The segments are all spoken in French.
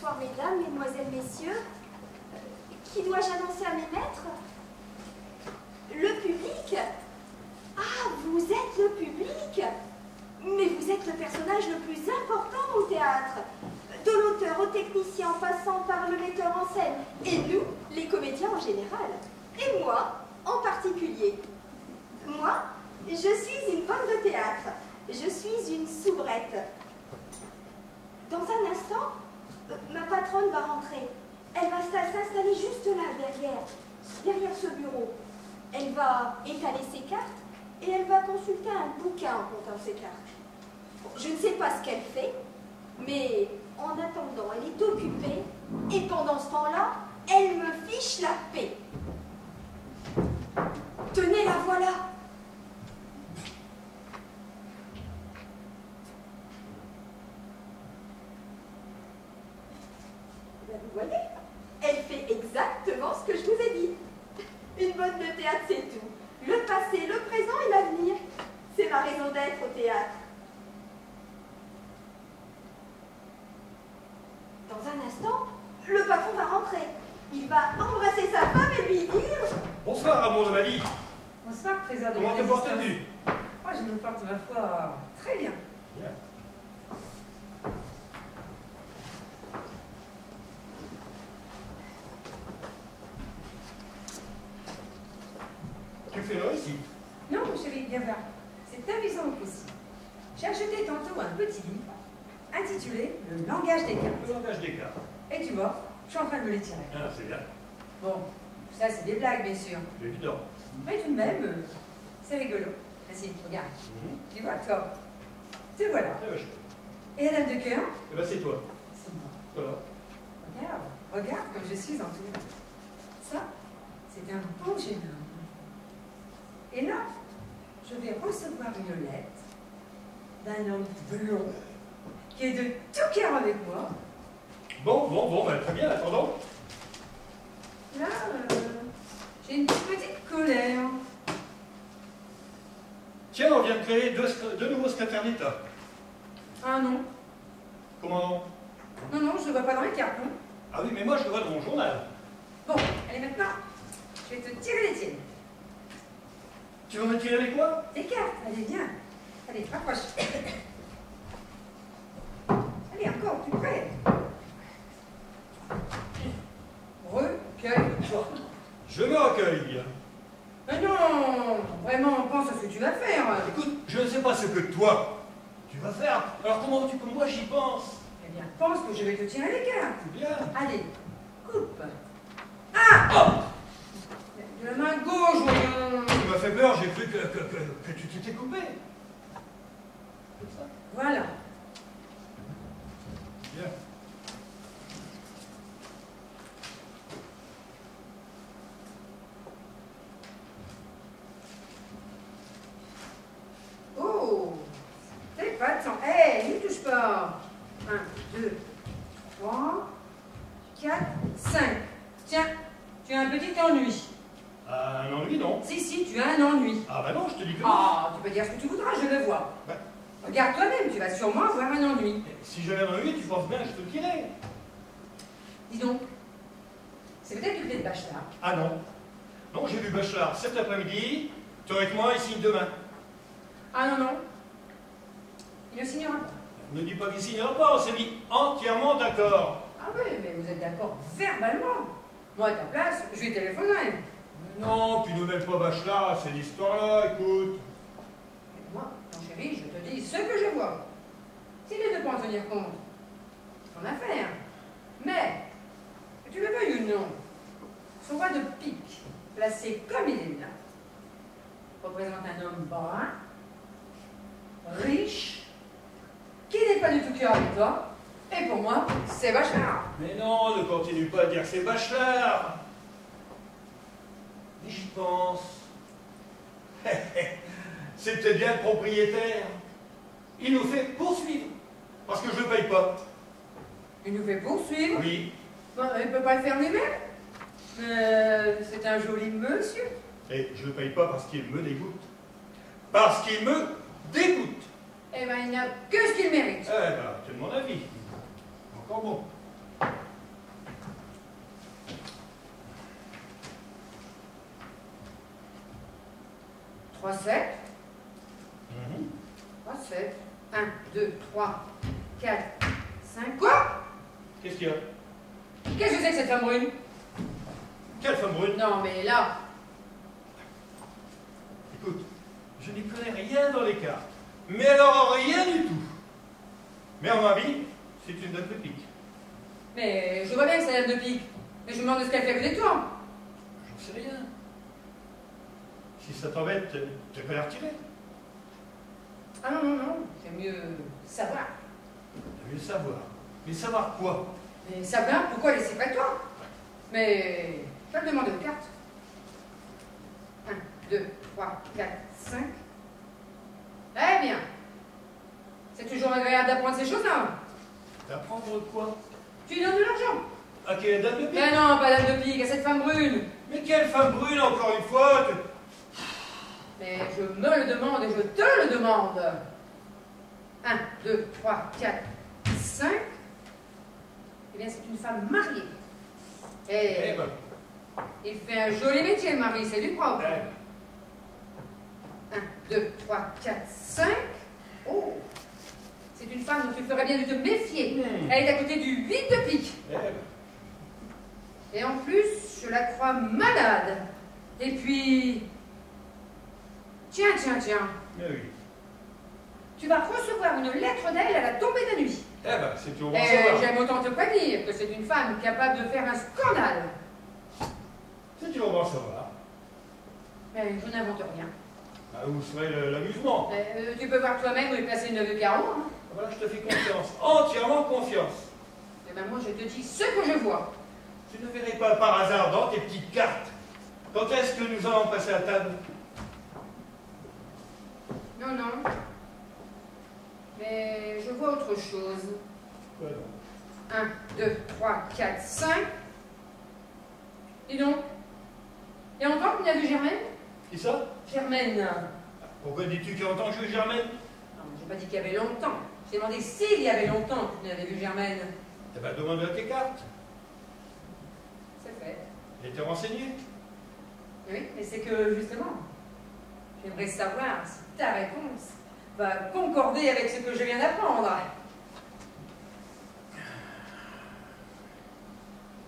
Bonsoir mesdames, mesdemoiselles, messieurs. Qui dois-je annoncer à mes maîtres? Le public? Ah, vous êtes le public? Mais vous êtes le personnage le plus important au théâtre. De l'auteur au technicien en passant par le metteur en scène. Et nous, les comédiens en général. Et moi, en particulier. Moi, je suis une bonne de théâtre. Je suis une soubrette. Dans un instant, ma patronne va rentrer. Elle va s'installer juste là, derrière ce bureau. Elle va étaler ses cartes et elle va consulter un bouquin en comptant ses cartes. Bon, je ne sais pas ce qu'elle fait, mais en attendant, elle est occupée et pendant ce temps-là, elle me fiche la paix. Tenez, la voilà. Vous voyez, elle fait exactement ce que je vous ai dit. Une bonne de théâtre, c'est tout. Le passé, le présent et l'avenir. C'est ma raison d'être au théâtre. Dans un instant, le patron va rentrer. Il va embrasser sa femme et lui dire... Bonsoir, amour de ma vie. Bonsoir, trésor de Comment te portes-tu? Moi, je me porte, ma foi, très bien. Bien. Tu fais là ici? Non, mon chéri, viens voir. C'est amusant au possible. J'ai acheté tantôt un petit livre intitulé Le langage des cartes. Le langage des cartes. Et tu vois, je suis en train de me les tirer. Ah, c'est bien. Bon, ça, c'est des blagues, bien sûr. C'est évident. Mais tout de même, c'est rigolo. Vas-y, regarde. Tu vois, toi. Te voilà. Eh ben, Et la dame de cœur? eh ben, c'est toi. C'est moi. Voilà. Regarde comme je suis entourée. Ça, c'est un beau jeune homme. Et là, je vais recevoir une lettre d'un homme blond qui est de tout cœur avec moi. Bon, ben, très bien, attendons. Là, j'ai une petite colère. Tiens, on vient de créer deux nouveaux secrétaires d'État. Ah non. Comment non? Non, je ne vois pas dans les cartons. Ah oui, mais moi, je le vois dans mon journal. Bon, allez maintenant, je vais te tirer les tiennes. Tu vas me tirer les quoi? Les cartes, allez, viens. Allez, rapproche. Allez, encore, plus près. Recueille-toi. Je me recueille. Mais non, vraiment, pense à ce que tu vas faire. Écoute, je ne sais pas ce que toi, tu vas faire. Alors comment veux-tu que moi j'y pense? Eh bien, pense que je vais te tirer les cartes. Bien. Allez, coupe. Ah Oh! De la main gauche, voyons. Tu m'as fait peur, j'ai cru que tu t'étais coupé. Comme ça. Voilà. Bien. Oh, c'est pas de temps. Hé, ne touche pas. 1, 2, 3, 4, 5. Tiens, tu as un petit ennui. Un ennui, non? Si, tu as un ennui. Ah bah non, je te dis que non. Ah, tu peux dire ce que tu voudras, je le vois. Bah, Regarde toi-même, tu vas sûrement avoir un ennui. si j'avais un ennui, tu penses bien que je te le dirais? Dis donc, c'est peut-être du clé de Bachelard. Ah non. Non, j'ai vu Bachelard cet après-midi. Théoriquement, il signe demain. Ah non, non. Il ne signera pas. Ne dis pas qu'il signera pas, on s'est mis entièrement d'accord. Ah oui, mais vous êtes d'accord verbalement. Moi, à ta place, je lui téléphonerai. Non, tu ne mêles pas Bachelard à cette histoire-là, écoute. Et moi, mon chéri, je te dis ce que je vois. S'il ne veut pas en tenir compte, c'est son affaire. Mais, que tu le veuilles ou non, son roi de pique, placé comme il est là, représente un homme brun, riche, qui n'est pas du tout cœur avec toi, et pour moi, c'est Bachelard. Mais non, ne continue pas à dire que c'est Bachelard. Mais j'y pense. C'est peut-être bien le propriétaire. Il nous fait poursuivre. Parce que je ne paye pas. Il nous fait poursuivre. Oui. Bon, il ne peut pas le faire lui-même. C'est un joli monsieur. Et je ne paye pas parce qu'il me dégoûte. Parce qu'il me dégoûte. Eh bien, il n'a que ce qu'il mérite. Eh ben, c'est de mon avis. Encore bon. 3, 7. 3, 7. 1, 2, 3, 4, 5. Quoi? Qu'est-ce qu'il y a? Qu'est-ce que c'est que cette femme brune? Quelle femme brune? Non, mais là. Écoute, je n'y connais rien dans les cartes. Mais alors rien du tout. Mais à mon avis, c'est une dame de pique. Mais je vois bien que c'est la dame de pique. Mais je me demande ce qu'elle fait avec toi. J'en sais rien. Si ça t'embête, tu peux la retirer. Ah non, non, non. C'est mieux savoir. Tu veux savoir. Mais savoir quoi? Mais savoir pourquoi elle est si près de toi. Mais je vais te demander aux cartes. 1, 2, 3, 4, 5. Eh bien. C'est toujours agréable d'apprendre ces choses-là. D'apprendre quoi? Tu lui donnes de l'argent. À quelle dame de pique? Mais non, pas dame de pique, à cette femme brune. Mais quelle femme brune, encore une fois? Mais je me le demande et je te le demande. 1, 2, 3, 4, 5. Eh bien, c'est une femme mariée. Et Eh ben. il fait un joli métier, le mari, c'est du propre. 1, 2, 3, 4, 5. Oh! C'est une femme dont tu ferais bien de te méfier. Elle est à côté du 8 de pique. Eh ben. Et en plus, je la crois malade. Et puis... Tiens. Mais oui. Tu vas recevoir une lettre d'elle à la tombée de la nuit. Eh ben, c'est tout bon à Et savoir. j'aime autant te prévenir que c'est une femme capable de faire un scandale. C'est toujours bon à savoir. Mais je n'invente rien. Bah, où serait l'amusement? Tu peux voir toi-même où est placé le neveu Caro. Hein. Voilà, je te fais confiance. Entièrement confiance. Et ben moi, je te dis ce que je vois. Tu ne verrais pas par hasard dans tes petites cartes. Quand est-ce que nous allons passer à table? Non. Mais je vois autre chose. Quoi donc? 1, 2, 3, 4, 5. Dis donc. Il y a longtemps que tu n'as vu Germaine? Qui ça? Germaine. Pourquoi dis-tu qu'il y a longtemps que je joue Germaine? Non, j'ai pas dit qu'il y avait longtemps. J'ai demandé s'il y avait longtemps que tu n'avais vu Germaine. Eh ben, demande-le à tes cartes. C'est fait. Elle était renseignée. Oui, mais c'est que justement, j'aimerais savoir si ta réponse va concorder avec ce que je viens d'apprendre.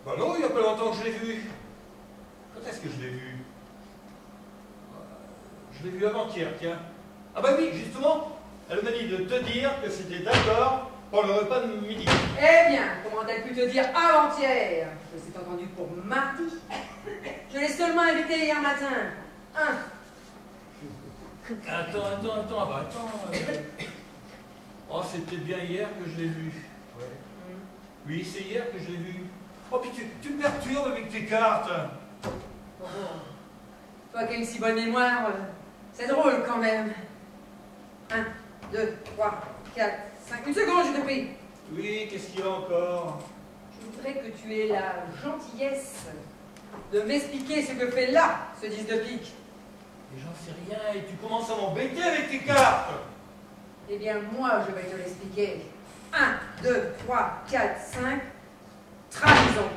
Bah non, il n'y a pas longtemps que je l'ai vue. Quand est-ce que je l'ai vue? Je l'ai vue avant-hier, tiens. Ah bah oui, justement, elle m'a dit de te dire que c'était d'accord pour le repas de midi. Eh bien, comment a-t-elle pu te dire avant-hier? Je s'est entendu pour mardi. Je l'ai seulement invité hier matin. Attends, ah bah attends. Oh, c'était bien hier que je l'ai vue. Ouais. Oui, c'est hier que je l'ai vue. Oh, puis tu me perturbes avec tes cartes. Oh. Toi qui as une si bonne mémoire, c'est drôle quand même. 1, 2, 3, 4, 5. Une seconde, je te prie. Oui, qu'est-ce qu'il y a encore? Je voudrais que tu aies la gentillesse de m'expliquer ce que fait là, ce 10 de pique. Et j'en sais rien, et tu commences à m'embêter avec tes cartes. Eh bien, moi, je vais te l'expliquer. 1, 2, 3, 4, 5. Trahison.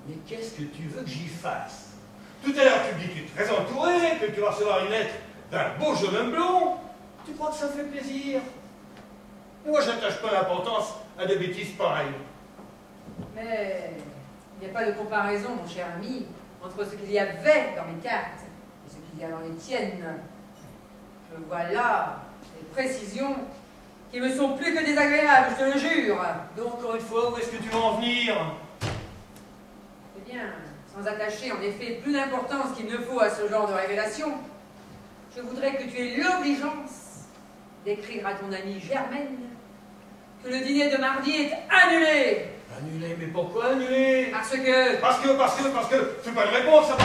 Mais qu'est-ce que tu veux que j'y fasse? Tout à l'heure, tu me dis que tu es très entouré, que tu vas recevoir une lettre d'un beau jeune homme blond. Tu crois que ça fait plaisir? Et moi, je n'attache pas d'importance à des bêtises pareilles. Mais il n'y a pas de comparaison, mon cher ami, entre ce qu'il y avait dans mes cartes et ce qu'il y a dans les tiennes. Je vois là des précisions qui me sont plus que désagréables, je te le jure. Donc, encore une fois, où est-ce que tu vas en venir? Eh bien, sans attacher en effet plus d'importance qu'il ne faut à ce genre de révélation, je voudrais que tu aies l'obligeance d'écrire à ton amie Germaine que le dîner de mardi est annulé. Annulé, mais pourquoi annulé? Parce que c'est pas une réponse, ça,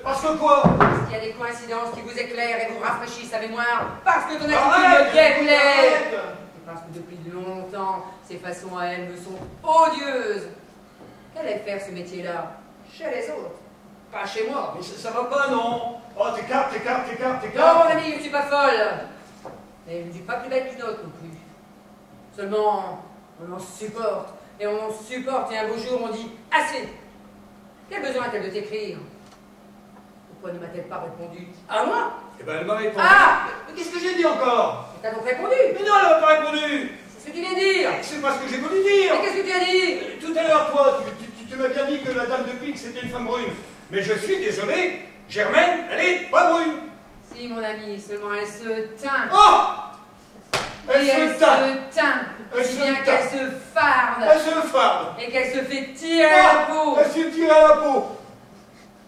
parce que quoi? Parce qu'il y a des coïncidences qui vous éclairent et vous rafraîchissent la mémoire. Parce que ton attitude Arrête, me déplaît. arrête. Et parce que depuis longtemps, ces façons à elle me sont odieuses. Qu'allait faire ce métier-là? Chez les autres. Pas chez moi. Mais ça va pas, non? Oh, tes cartes. Non, mon ami, je ne suis pas folle. Mais je ne suis pas plus bête qu'une autre non plus. Seulement, on en supporte. Et on en supporte, et un beau jour, on dit « Assez !» Quel besoin a-t-elle de t'écrire? Pourquoi ne m'a-t-elle pas répondu à moi? Eh ben, elle m'a répondu. Ah! Mais qu'est-ce que j'ai dit encore? T'as donc répondu? Mais non, elle m'a pas répondu. C'est ce que tu viens de dire. C'est pas ce que j'ai voulu dire. Mais qu'est-ce que tu as dit? Tout à l'heure, toi, tu m'as bien dit que la dame de pique, c'était une femme brune. Mais je suis désolé, Germaine, elle est pas brune. Si, mon ami, seulement elle se teint. Oh! Elle Et elle se teint. se teint. Elle Si se bien teint. qu'elle se farde. Elle se farde. Et qu'elle se fait tirer la peau. Elle se tire à la peau.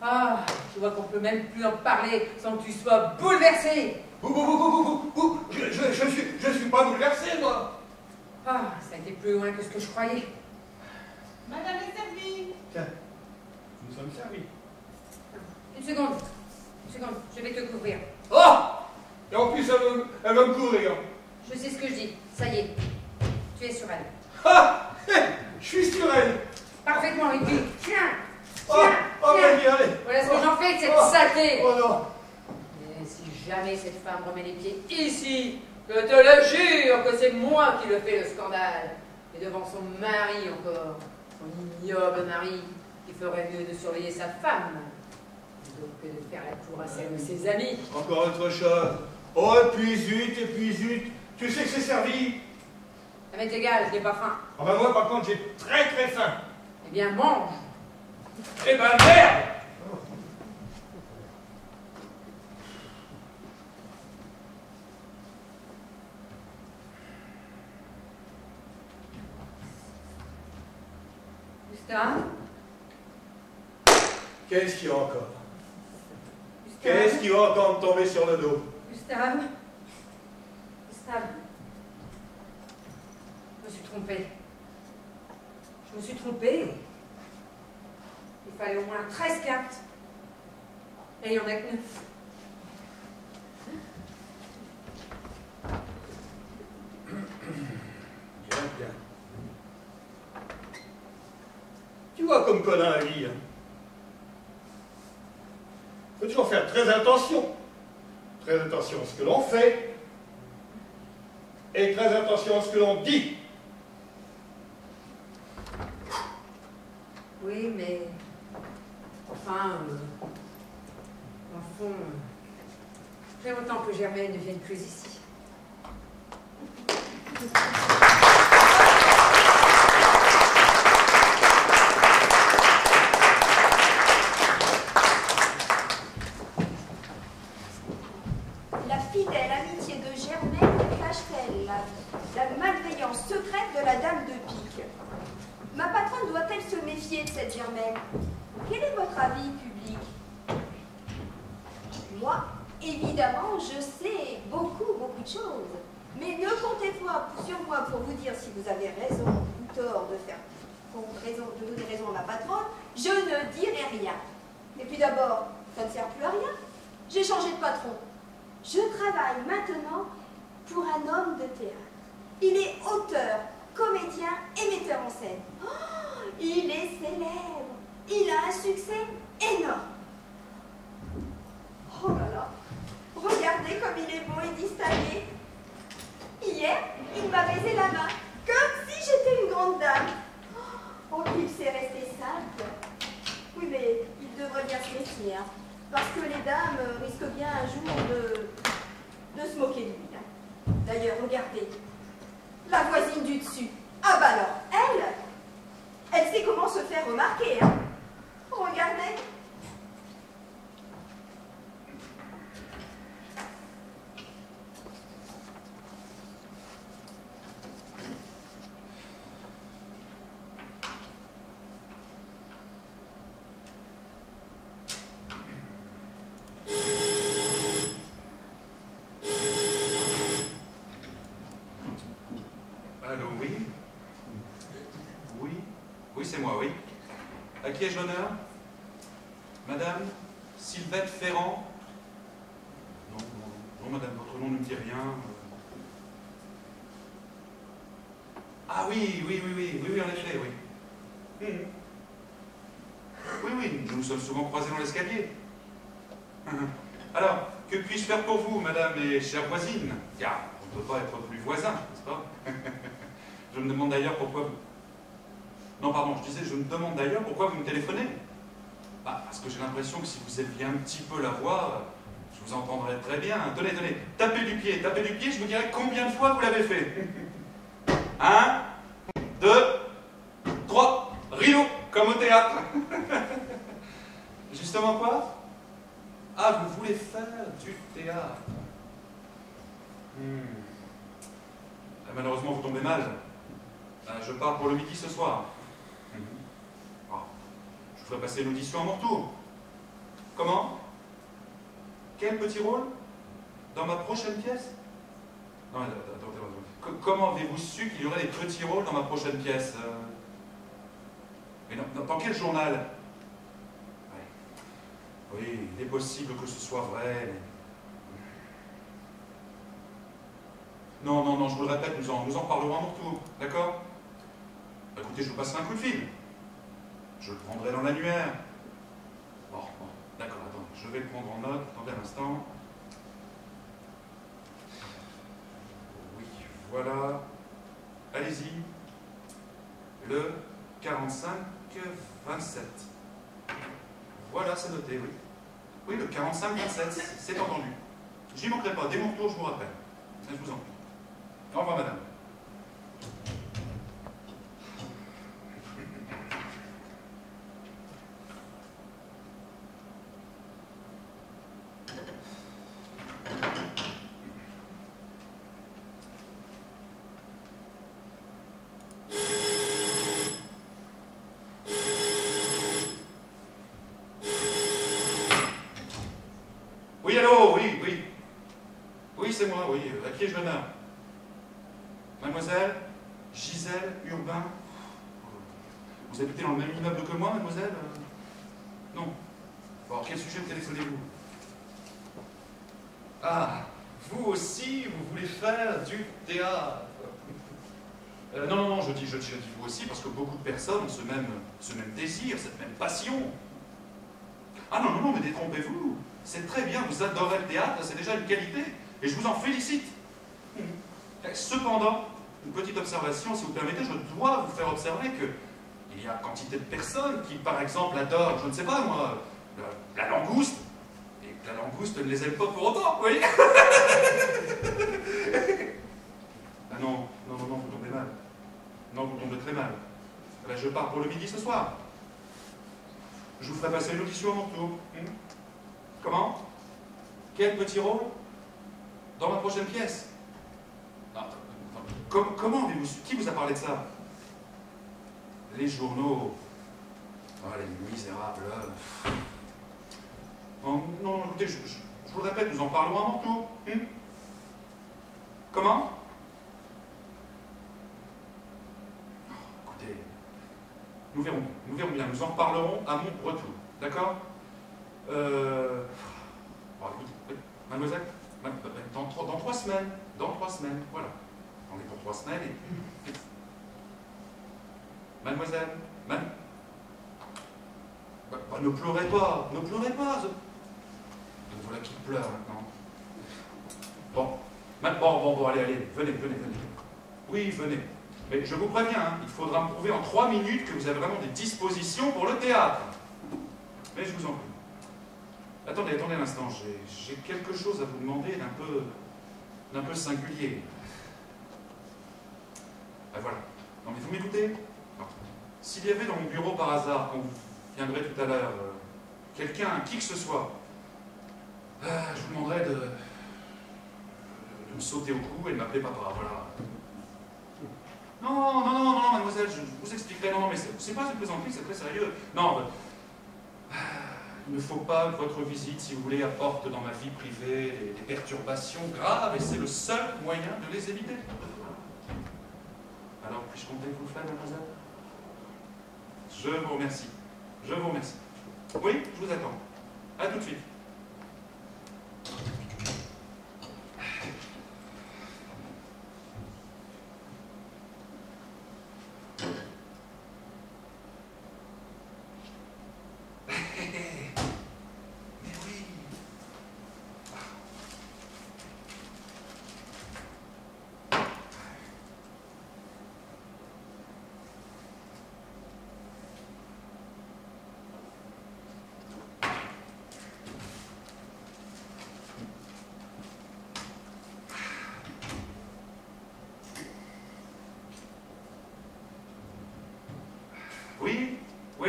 Ah, tu vois qu'on peut même plus en parler sans que tu sois bouleversé. Je suis pas bouleversé, moi. Ah, ça a été plus loin que ce que je croyais. Madame est servie. Tiens, nous sommes servis. Une seconde, je vais te couvrir. Oh! Et en plus, elle va me courir. Je sais ce que je dis, ça y est, tu es sur elle. Ah! Je suis sur elle. Parfaitement, et puis, tiens, Oh, tiens, oh, tiens. vas-y, allez. Voilà ce que j'en fais de cette Oh. saleté. Oh non. Et si jamais cette femme remet les pieds ici, je te le jure que c'est moi qui le fais le scandale. Et devant son mari encore, son ignoble mari, qui ferait mieux de surveiller sa femme, plutôt que de faire la cour à celle de ses amis. Encore autre chose. Oh, et puis zut. Tu sais que c'est servi. Ça m'est égal, je n'ai pas faim. Ah ben moi, par contre, j'ai très très faim. Eh bien, mange. Eh ben merde! Gustave? Qu'est-ce qu'il y a encore? Gustave? Qu'est-ce qui va encore me tomber sur le dos? Gustave? Gustave? Je me suis trompée. Je me suis trompée. Il fallait au moins 13 cartes. Et il n'y en a que 9. Bien. Tu vois comme Colin a dit, hein. Faut toujours faire très attention. Très attention à ce que l'on fait. Et très attention à ce que l'on dit. Oui, mais... Enfin... en fond... Très longtemps que Germaine ne vienne plus ici. La fidèle amitié de Germaine cache-t-elle la malveillance secrète de la dame de pique? Ma patronne doit-elle se méfier de cette Germaine? Quel est votre avis public? Moi, évidemment, je sais beaucoup de choses. Mais ne comptez pas sur moi pour vous dire si vous avez raison ou tort de donner raison à ma patronne. Je ne dirai rien. Et puis d'abord, ça ne sert plus à rien. J'ai changé de patron. Je travaille maintenant pour un homme de théâtre. Il est auteur, comédien et metteur en scène. Oh, il est célèbre. Il a un succès énorme. Oh là là, regardez comme il est beau et distingué. Hier, il m'a baisé la main, comme si j'étais une grande dame. Oh, il s'est resté simple. Oui, mais il devrait bien se méfier, hein, parce que les dames risquent bien un jour de se moquer de lui. Hein. D'ailleurs, regardez, la voisine du dessus. Ah bah alors, elle sait comment se faire remarquer. Hein. Regardez. Allô, oui? Oui? Oui, c'est moi, oui. À qui ai-je l'honneur? Madame Sylvette Ferrand? Non, madame, votre nom ne me dit rien. Ah oui, en effet, oui. Oui, nous nous sommes souvent croisés dans l'escalier. Alors, que puis-je faire pour vous, madame et chère voisine? Car on ne peut pas être plus voisin, n'est-ce pas? Je me demande d'ailleurs pourquoi vous... Non, pardon, je disais, je me demande d'ailleurs pourquoi vous me téléphonez. Bah, parce que j'ai l'impression que si vous éleviez un petit peu la voix, Je vous entendrai très bien. Tenez, tenez, tapez du pied, je vous dirai combien de fois vous l'avez fait. 1, 2, 3, rideau, comme au théâtre. Justement quoi? Ah, vous voulez faire du théâtre. Ah, malheureusement, vous tombez mal. Je pars pour le midi ce soir. Ah, je vous ferai passer l'audition à mon retour. Comment? Quel petit rôle? Dans ma prochaine pièce? Non, attends. Comment avez-vous su qu'il y aurait des petits rôles dans ma prochaine pièce? Mais dans quel journal? Ouais. Oui, il est possible que ce soit vrai, mais... Non, je vous le répète, nous en parlerons à mon retour, d'accord? Écoutez, je vous passerai un coup de fil. Je le prendrai dans l'annuaire. Bon, d'accord, attends, je vais le prendre en note, attendez un instant. Oui, voilà. Allez-y. Le 45-27. Voilà, c'est noté, oui. Oui, le 45-27, c'est entendu. J'y manquerai pas, dès mon retour, je vous rappelle. Je vous en prie. Au revoir, madame. Oui, allô, oui. Oui, c'est moi, oui. À qui ai-je l'honneur? Mademoiselle Gisèle Urbain. Vous habitez dans le même immeuble que moi, mademoiselle? Non. Bon, quel sujet téléphonez-vous? Ah, vous aussi, vous voulez faire du théâtre? Non, je dis vous aussi, parce que beaucoup de personnes ont ce même désir, cette même passion. Ah non, mais détrompez-vous. C'est très bien, vous adorez le théâtre, c'est déjà une qualité, et je vous en félicite. Cependant, une petite observation, si vous permettez, je dois vous faire observer qu'il y a quantité de personnes qui, par exemple, adorent, je ne sais pas moi, la langouste, et que la langouste ne les aime pas pour autant, vous voyez? Ah non, vous tombez mal. Non, vous tombez très mal. Là, je pars pour le midi ce soir. Je vous ferai passer une audition à mon tour. Comment? Quel petit rôle? Dans ma prochaine pièce? Non, comment avez-vous su? Qui vous a parlé de ça? Les journaux. Oh, les misérables. Non, écoutez, je vous le répète, nous en parlerons à mon tour. Comment? Écoutez, nous verrons bien, nous en parlerons à mon retour. D'accord? Écoutez, mademoiselle, dans 3 semaines, voilà. On est pour 3 semaines et... Mademoiselle, ne pleurez pas. Donc voilà qui pleure maintenant. Bon, allez, venez. Oui, venez. Mais je vous préviens, hein, il faudra me prouver en 3 minutes que vous avez vraiment des dispositions pour le théâtre. Mais je vous en prie. Attendez un instant, j'ai quelque chose à vous demander d'un peu singulier. Ben voilà. Non mais vous m'écoutez? S'il y avait dans mon bureau par hasard, quand vous viendrez tout à l'heure, quelqu'un, qui que ce soit, je vous demanderais de me sauter au cou et de m'appeler papa, voilà. Non, mademoiselle, je vous expliquerai. Non, mais c'est pas une plaisanterie, c'est très sérieux. Non, il ne faut pas que votre visite, si vous voulez, apporte dans ma vie privée des perturbations graves, et c'est le seul moyen de les éviter. Alors, puis-je compter que vous le faites, mademoiselle? Je vous remercie. Oui, je vous attends. À tout de suite.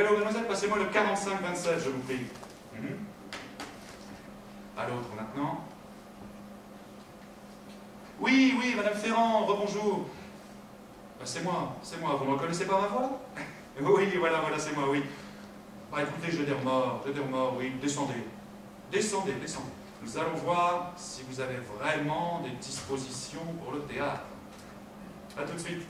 Hello, mademoiselle, passez-moi le 45-27, je vous prie. À l'autre maintenant. Oui, oui, madame Ferrand, rebonjour. C'est moi, vous me reconnaissez pas ma voix? Oui, voilà, c'est moi, oui. Bah écoutez, j'ai des remords, oui, descendez. Descendez. Nous allons voir si vous avez vraiment des dispositions pour le théâtre. À tout de suite.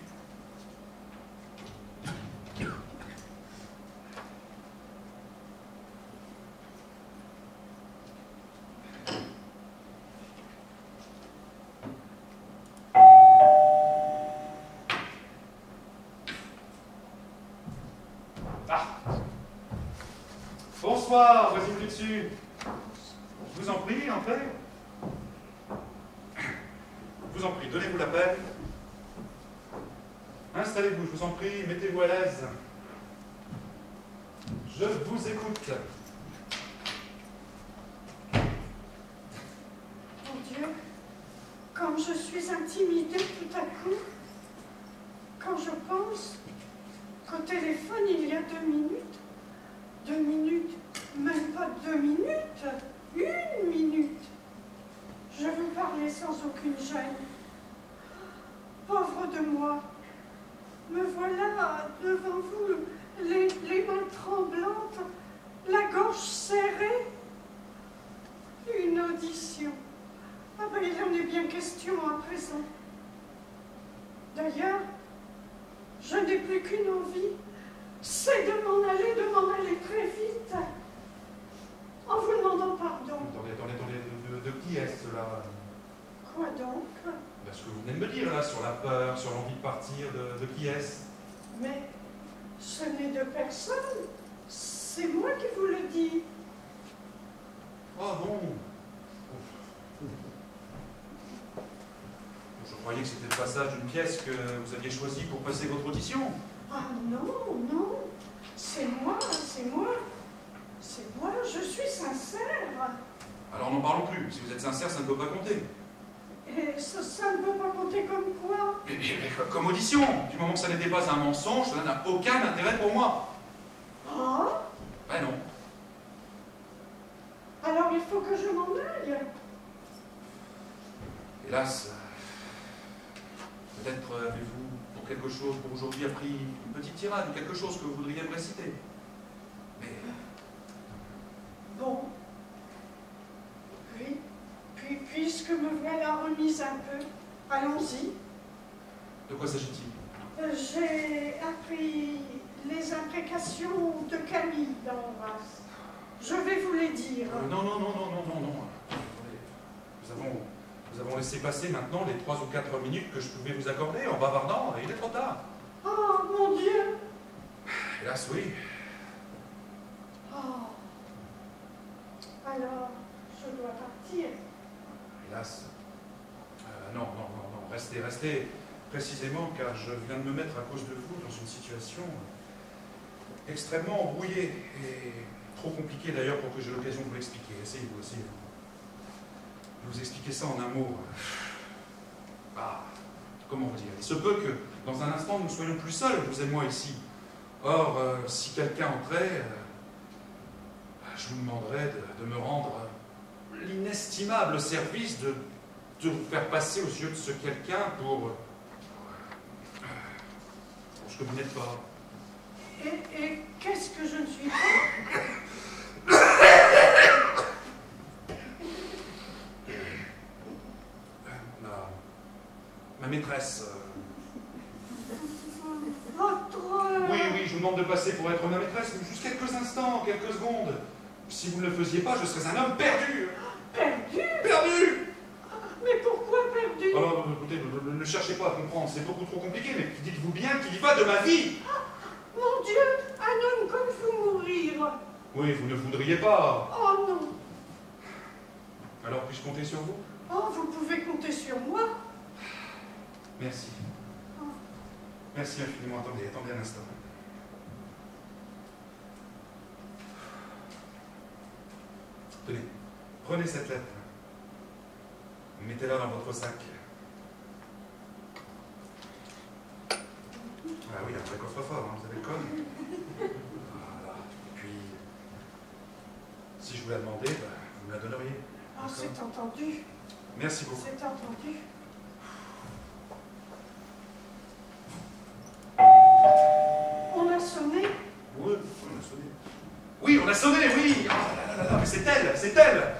Bonsoir, voici plus dessus. Je vous en prie, entrez. Je vous en prie, donnez-vous la peine. Installez-vous, je vous en prie, mettez-vous à l'aise. Je vous écoute. Mon Dieu, comme je suis intimidée tout à coup, quand je pense qu'au téléphone il y a 2 minutes, même pas 2 minutes, 1 minute, je veux parler sans aucune gêne. Pauvre de moi, me voilà devant vous, les mains tremblantes, la gorge serrée. Une audition. Ah ben il en est bien question à présent. D'ailleurs, je n'ai plus qu'une envie, c'est de m'en aller très vite. En vous demandant pardon. Attendez, de qui est-ce cela? Quoi donc? Ce que vous venez de me dire là, sur la peur, sur l'envie de partir, de qui est-ce? Mais ce n'est de personne, c'est moi qui vous le dis. Oh bon. Je croyais que c'était le passage d'une pièce que vous aviez choisie pour passer votre audition. Ah non, c'est moi, je suis sincère. Alors n'en parlons plus, si vous êtes sincère, ça ne peut pas compter. Et ça ne peut pas compter comme quoi? Mais comme audition, du moment que ça n'était pas un mensonge, cela n'a aucun intérêt pour moi. Ah? Ben non. Alors il faut que je m'en aille. Hélas, peut-être avez-vous, pour quelque chose, pour aujourd'hui, appris une petite tirade, ou quelque chose que vous voudriez me réciter. Mais... Bon. Puisque me voilà remise un peu, allons-y. De quoi s'agit-il? J'ai appris les imprécations de Camille dans Horace. Je vais vous les dire. Non. Nous avons laissé passer maintenant les 3 ou 4 minutes que je pouvais vous accorder en bavardant, et il est trop tard. Oh, mon Dieu! Hélas, oui. Oh. Alors, je dois partir. Hélas. Non. Restez. Précisément car je viens de me mettre à cause de vous dans une situation extrêmement embrouillée et trop compliquée d'ailleurs pour que j'ai l'occasion de vous l'expliquer. Essayez-vous. Vous expliquer ça en un mot. Comment vous dire? Il se peut que dans un instant nous soyons plus seuls, vous et moi ici. Or, si quelqu'un entrait, je vous demanderais de me rendre l'inestimable service de vous faire passer aux yeux de ce quelqu'un pour ce que vous n'êtes pas. Et qu'est-ce que je ne suis pas? Ma maîtresse. Votre... Oui, je vous demande de passer pour être ma maîtresse, mais juste quelques instants, quelques secondes. Si vous ne le faisiez pas, je serais un homme perdu. Perdu. Mais pourquoi perdu? Alors, écoutez, ne cherchez pas à comprendre, c'est beaucoup trop compliqué, mais dites-vous bien qu'il y va de ma vie. Mon Dieu, un homme comme vous mourir. Oui, vous ne voudriez pas. Oh non. Alors, puis-je compter sur vous? Oh, vous pouvez compter sur moi. Merci. Merci infiniment. Attendez un instant. Tenez, prenez cette lettre. Mettez-la dans votre sac. Ah oui, un vrai coffre-fort, hein, vous avez le code. Voilà. Si je vous la demandais, bah, vous me la donneriez. Ah, c'est entendu. Merci beaucoup. C'est entendu. On a sonné. Oui, on a sonné. Oui, on a sonné, oui. Ah là là, mais c'est elle, c'est elle.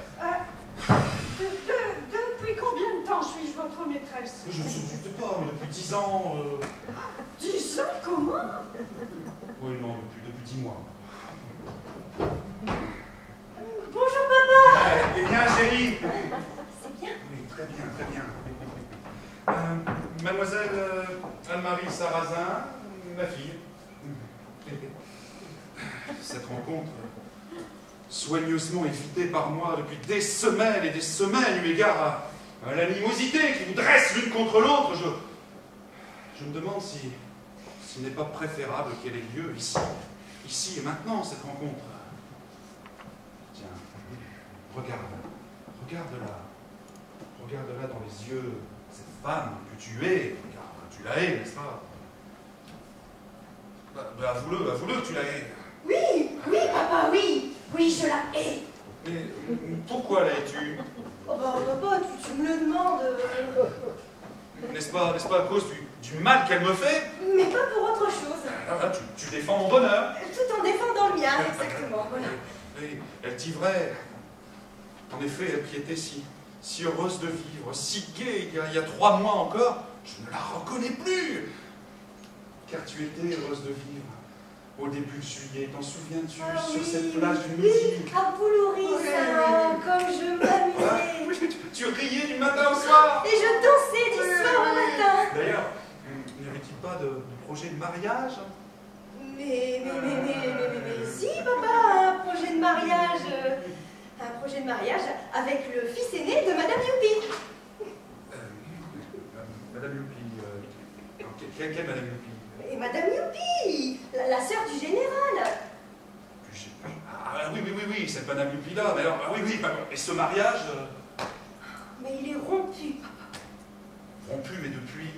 Depuis combien de temps suis-je votre maîtresse? Je ne sais pas, mais depuis 10 ans... 10 ans, comment? Oui, non, depuis 10 mois. Bonjour, papa. Eh bien, chérie. C'est bien. Oui, très bien, très bien. Mademoiselle Anne-Marie Sarrazin, ma fille. Cette rencontre, soigneusement évitée par moi depuis des semaines et des semaines, eu égard à l'animosité qui vous dresse l'une contre l'autre, je me demande s'il n'est pas préférable qu'elle ait lieu ici et maintenant, cette rencontre. Tiens, regarde-la dans les yeux, cette femme que tu es, car tu la hais, n'est-ce pas? Avoue-le que tu la hais. Oui, oui, papa, oui. Oui, je la hais. Mais pourquoi la hais-tu? Oh bah, papa, tu me le demandes. N'est-ce pas à cause du mal qu'elle me fait? Mais pas pour autre chose. Ah, tu défends mon bonheur. Tout en défendant le mien, exactement, voilà. Oui, elle dit vrai. En effet, elle qui était si heureuse de vivre, si gaie il y a 3 mois encore, je ne la reconnais plus. Car tu étais heureuse de vivre au début de juillet, t'en souviens-tu, sur cette plage du Midi? À Boulouris, comme je m'amusais. Oui, tu riais du matin au soir. Et je dansais du soir au matin. D'ailleurs, n'y avait-il pas de projet de mariage? Mais, si, papa, un projet de mariage. Un projet de mariage avec le fils aîné de Madame Youpi. Madame Youpi, quelle Madame Youpi? Et Madame Youpi, la sœur du général. Ah oui, cette Madame Youpi là, mais alors, oui, et ce mariage Mais il est rompu. rompu, mais depuis...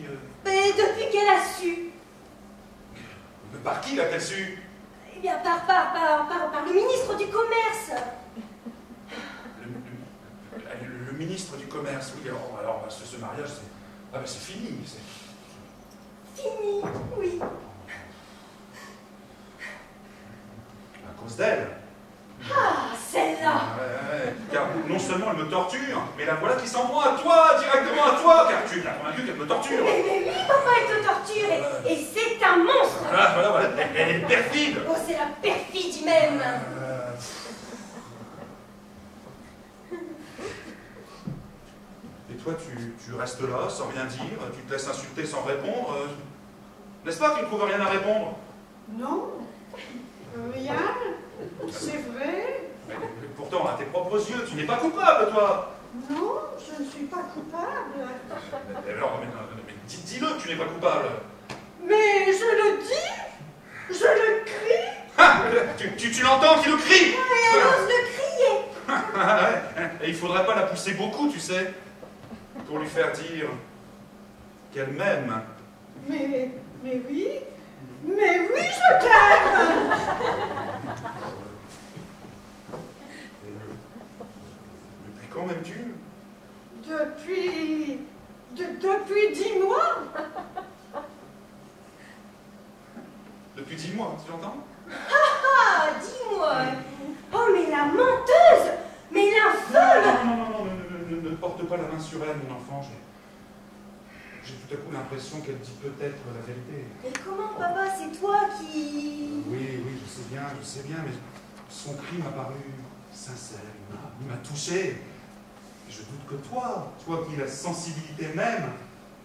Mais depuis qu'elle a su. Mais par qui l'a-t-elle su? Eh bien, par le ministre du Commerce. Le ministre du Commerce, oui, alors ce mariage, c'est fini. Fini, oui. À cause d'elle. Ah, celle-là. Ouais, car non seulement elle me torture, mais la voilà qui s'en prend à toi, directement à toi, car tu es bien convaincu qu'elle me torture. Mais oui, papa, elle te torture, et c'est un monstre. Voilà, elle est perfide. Oh, c'est la perfidie même. Et toi, tu restes là, sans rien dire, tu te laisses insulter sans répondre. N'est-ce pas que tu ne trouves rien à répondre? Non, rien, c'est vrai. Mais pourtant, à tes propres yeux, tu n'es pas coupable, toi. Non, je ne suis pas coupable. Mais alors, mais dis-le que tu n'es pas coupable. Mais je le dis, je le crie. Ah, tu l'entends qui le crie? Et elle ose le crier. Et il faudrait pas la pousser beaucoup, tu sais, pour lui faire dire qu'elle m'aime. Mais oui, je t'aime. Depuis quand m'aimes-tu? Depuis 10 mois. Depuis 10 mois, tu l'entends? Ah, dis-moi. Oh, mais la menteuse. Mais l'infâme. Non, ne porte pas la main sur elle, mon enfant. J'ai tout à coup l'impression qu'elle dit peut-être la vérité. Mais comment, papa, c'est toi qui... Oui, je sais bien, mais son cri m'a paru sincère, il m'a touché. Et je doute que toi qui as la sensibilité même,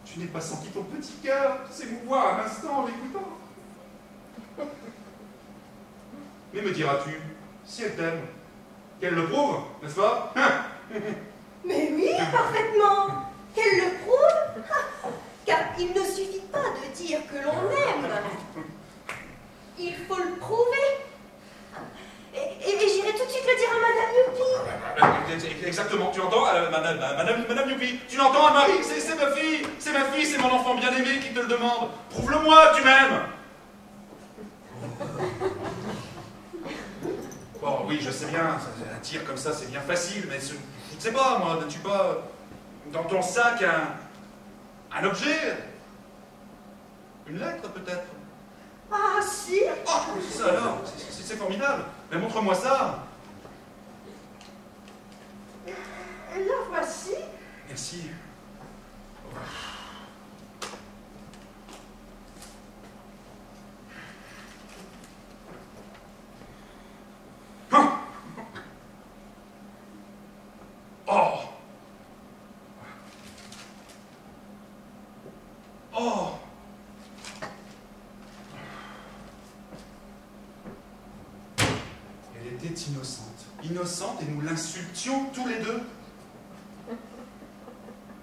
tu n'aies pas senti ton petit cœur s'émouvoir un instant en l'écoutant. Mais me diras-tu, si elle t'aime, qu'elle le prouve, n'est-ce pas? Mais oui, parfaitement. Qu'elle le prouve. Car il ne suffit pas de dire que l'on aime. Il faut le prouver. Et j'irai tout de suite le dire à Madame Youpi. Exactement, tu entends, Madame Youpi, tu l'entends, Anne-Marie, c'est ma fille, c'est mon enfant bien-aimé qui te le demande. Prouve-le-moi, tu m'aimes. Bon, oui, je sais bien, un tir comme ça, c'est bien facile, mais je ne sais pas, moi, n'as-tu pas dans ton sac un objet? Une lettre, peut-être? Ah, si! Oh, c'est ça alors, c'est formidable. Mais montre-moi ça. La voici. Merci. Oh! Oh! Elle était innocente. Innocente, et nous l'insultions tous les deux.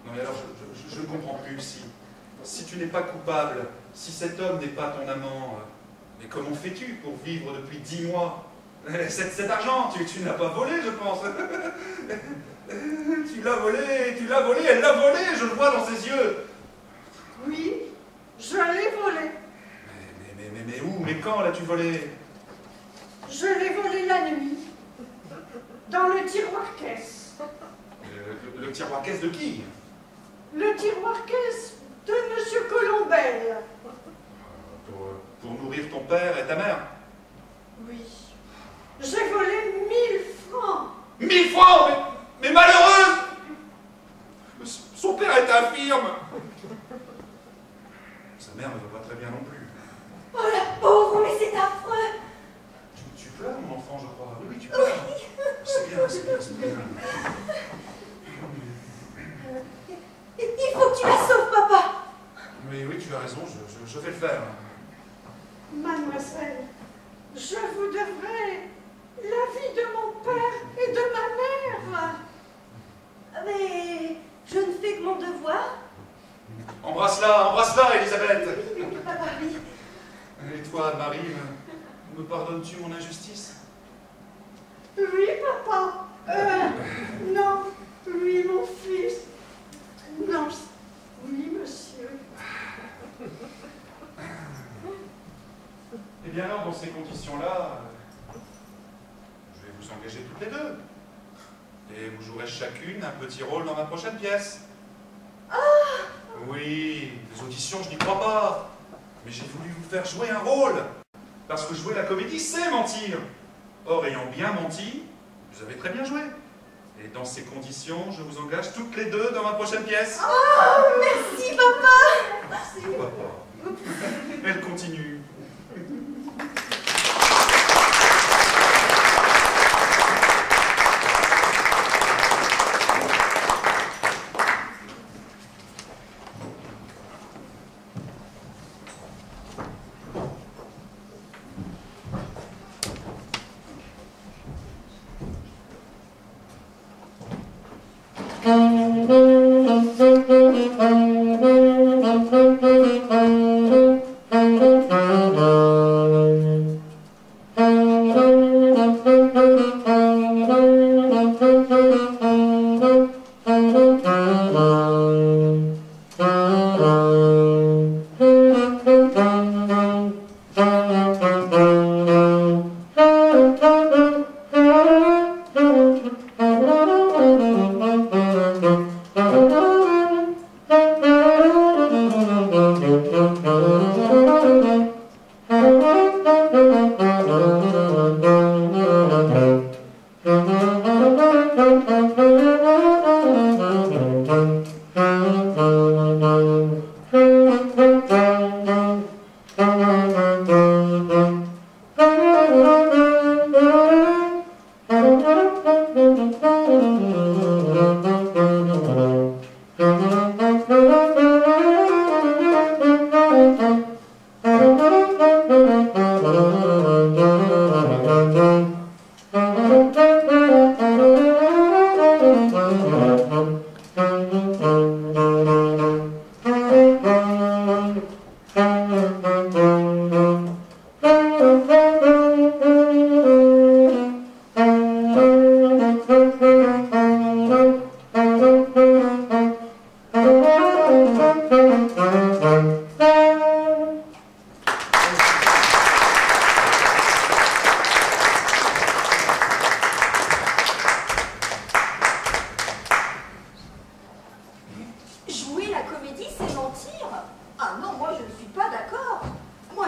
Non mais alors, je ne comprends plus. Si tu n'es pas coupable, si cet homme n'est pas ton amant, mais comment fais-tu pour vivre depuis 10 mois? Cet argent, tu ne l'as pas volé, je pense. Tu l'as volé, elle l'a volé, je le vois dans ses yeux. Oui, je l'ai volé. Mais où? Mais quand l'as-tu volé? Je l'ai volé la nuit, dans le tiroir-caisse. Le tiroir-caisse de qui? Le tiroir-caisse de Monsieur Colombel. Pour nourrir ton père et ta mère? Oui. J'ai volé 1000 francs. 1000 francs? Mais malheureuse! Son père est infirme. Sa mère ne va pas très bien non plus. Oh la pauvre, mais c'est affreux! Tu pleures, mon enfant, je crois. Oui, tu pleures. C'est bien, c'est bien, c'est bien. Il faut que tu la sauves, papa! Oui, tu as raison, je vais le faire. Mademoiselle, je vous devrais la vie de mon père et de ma mère. Mais je ne fais que mon devoir. Embrasse-la, Elisabeth. Papa, oui. Et toi, Marie, me pardonnes-tu mon injustice? Oui, papa. Non. Oui, mon fils. Non. Oui, monsieur. Eh bien alors, dans ces conditions-là, je vais vous engager toutes les deux. Et vous jouerez chacune un petit rôle dans ma prochaine pièce. Ah! Oui, les auditions, je n'y crois pas. Mais j'ai voulu vous faire jouer un rôle. Parce que jouer la comédie, c'est mentir. Or, ayant bien menti, vous avez très bien joué. Et dans ces conditions, je vous engage toutes les deux dans ma prochaine pièce. Oh, merci, papa! Merci. Pourquoi pas? Elle continue.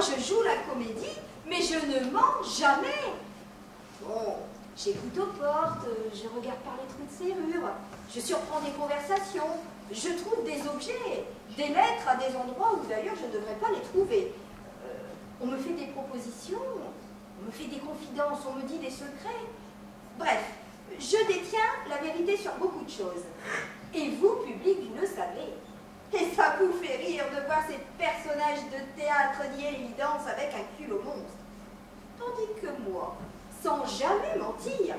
je joue la comédie, mais je ne mens jamais. Bon, j'écoute aux portes, je regarde par les trous de serrure, je surprends des conversations, je trouve des objets, des lettres à des endroits où d'ailleurs je ne devrais pas les trouver. On me fait des propositions, on me fait des confidences, on me dit des secrets. Bref, je détiens la vérité sur beaucoup de choses. Et vous, public, vous le savez. Et ça vous fait rire de voir ces personnages de théâtre nier l'évidence avec un culot monstre. Tandis que moi, sans jamais mentir,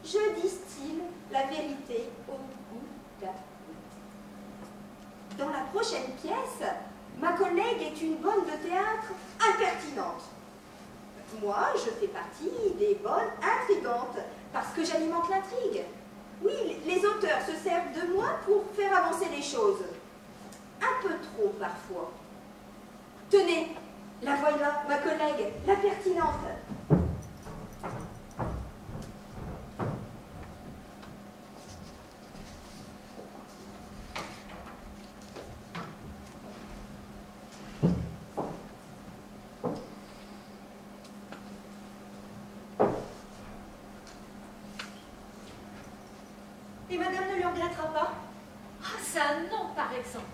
je distille la vérité au goutte à goutte. Dans la prochaine pièce, ma collègue est une bonne de théâtre impertinente. Moi, je fais partie des bonnes intrigantes, parce que j'alimente l'intrigue. Oui, les auteurs se servent de moi pour faire avancer les choses. Un peu trop, parfois. Tenez, la voilà, ma collègue, la pertinente. Et madame ne lui regrettera pas? Ah, ça non, par exemple.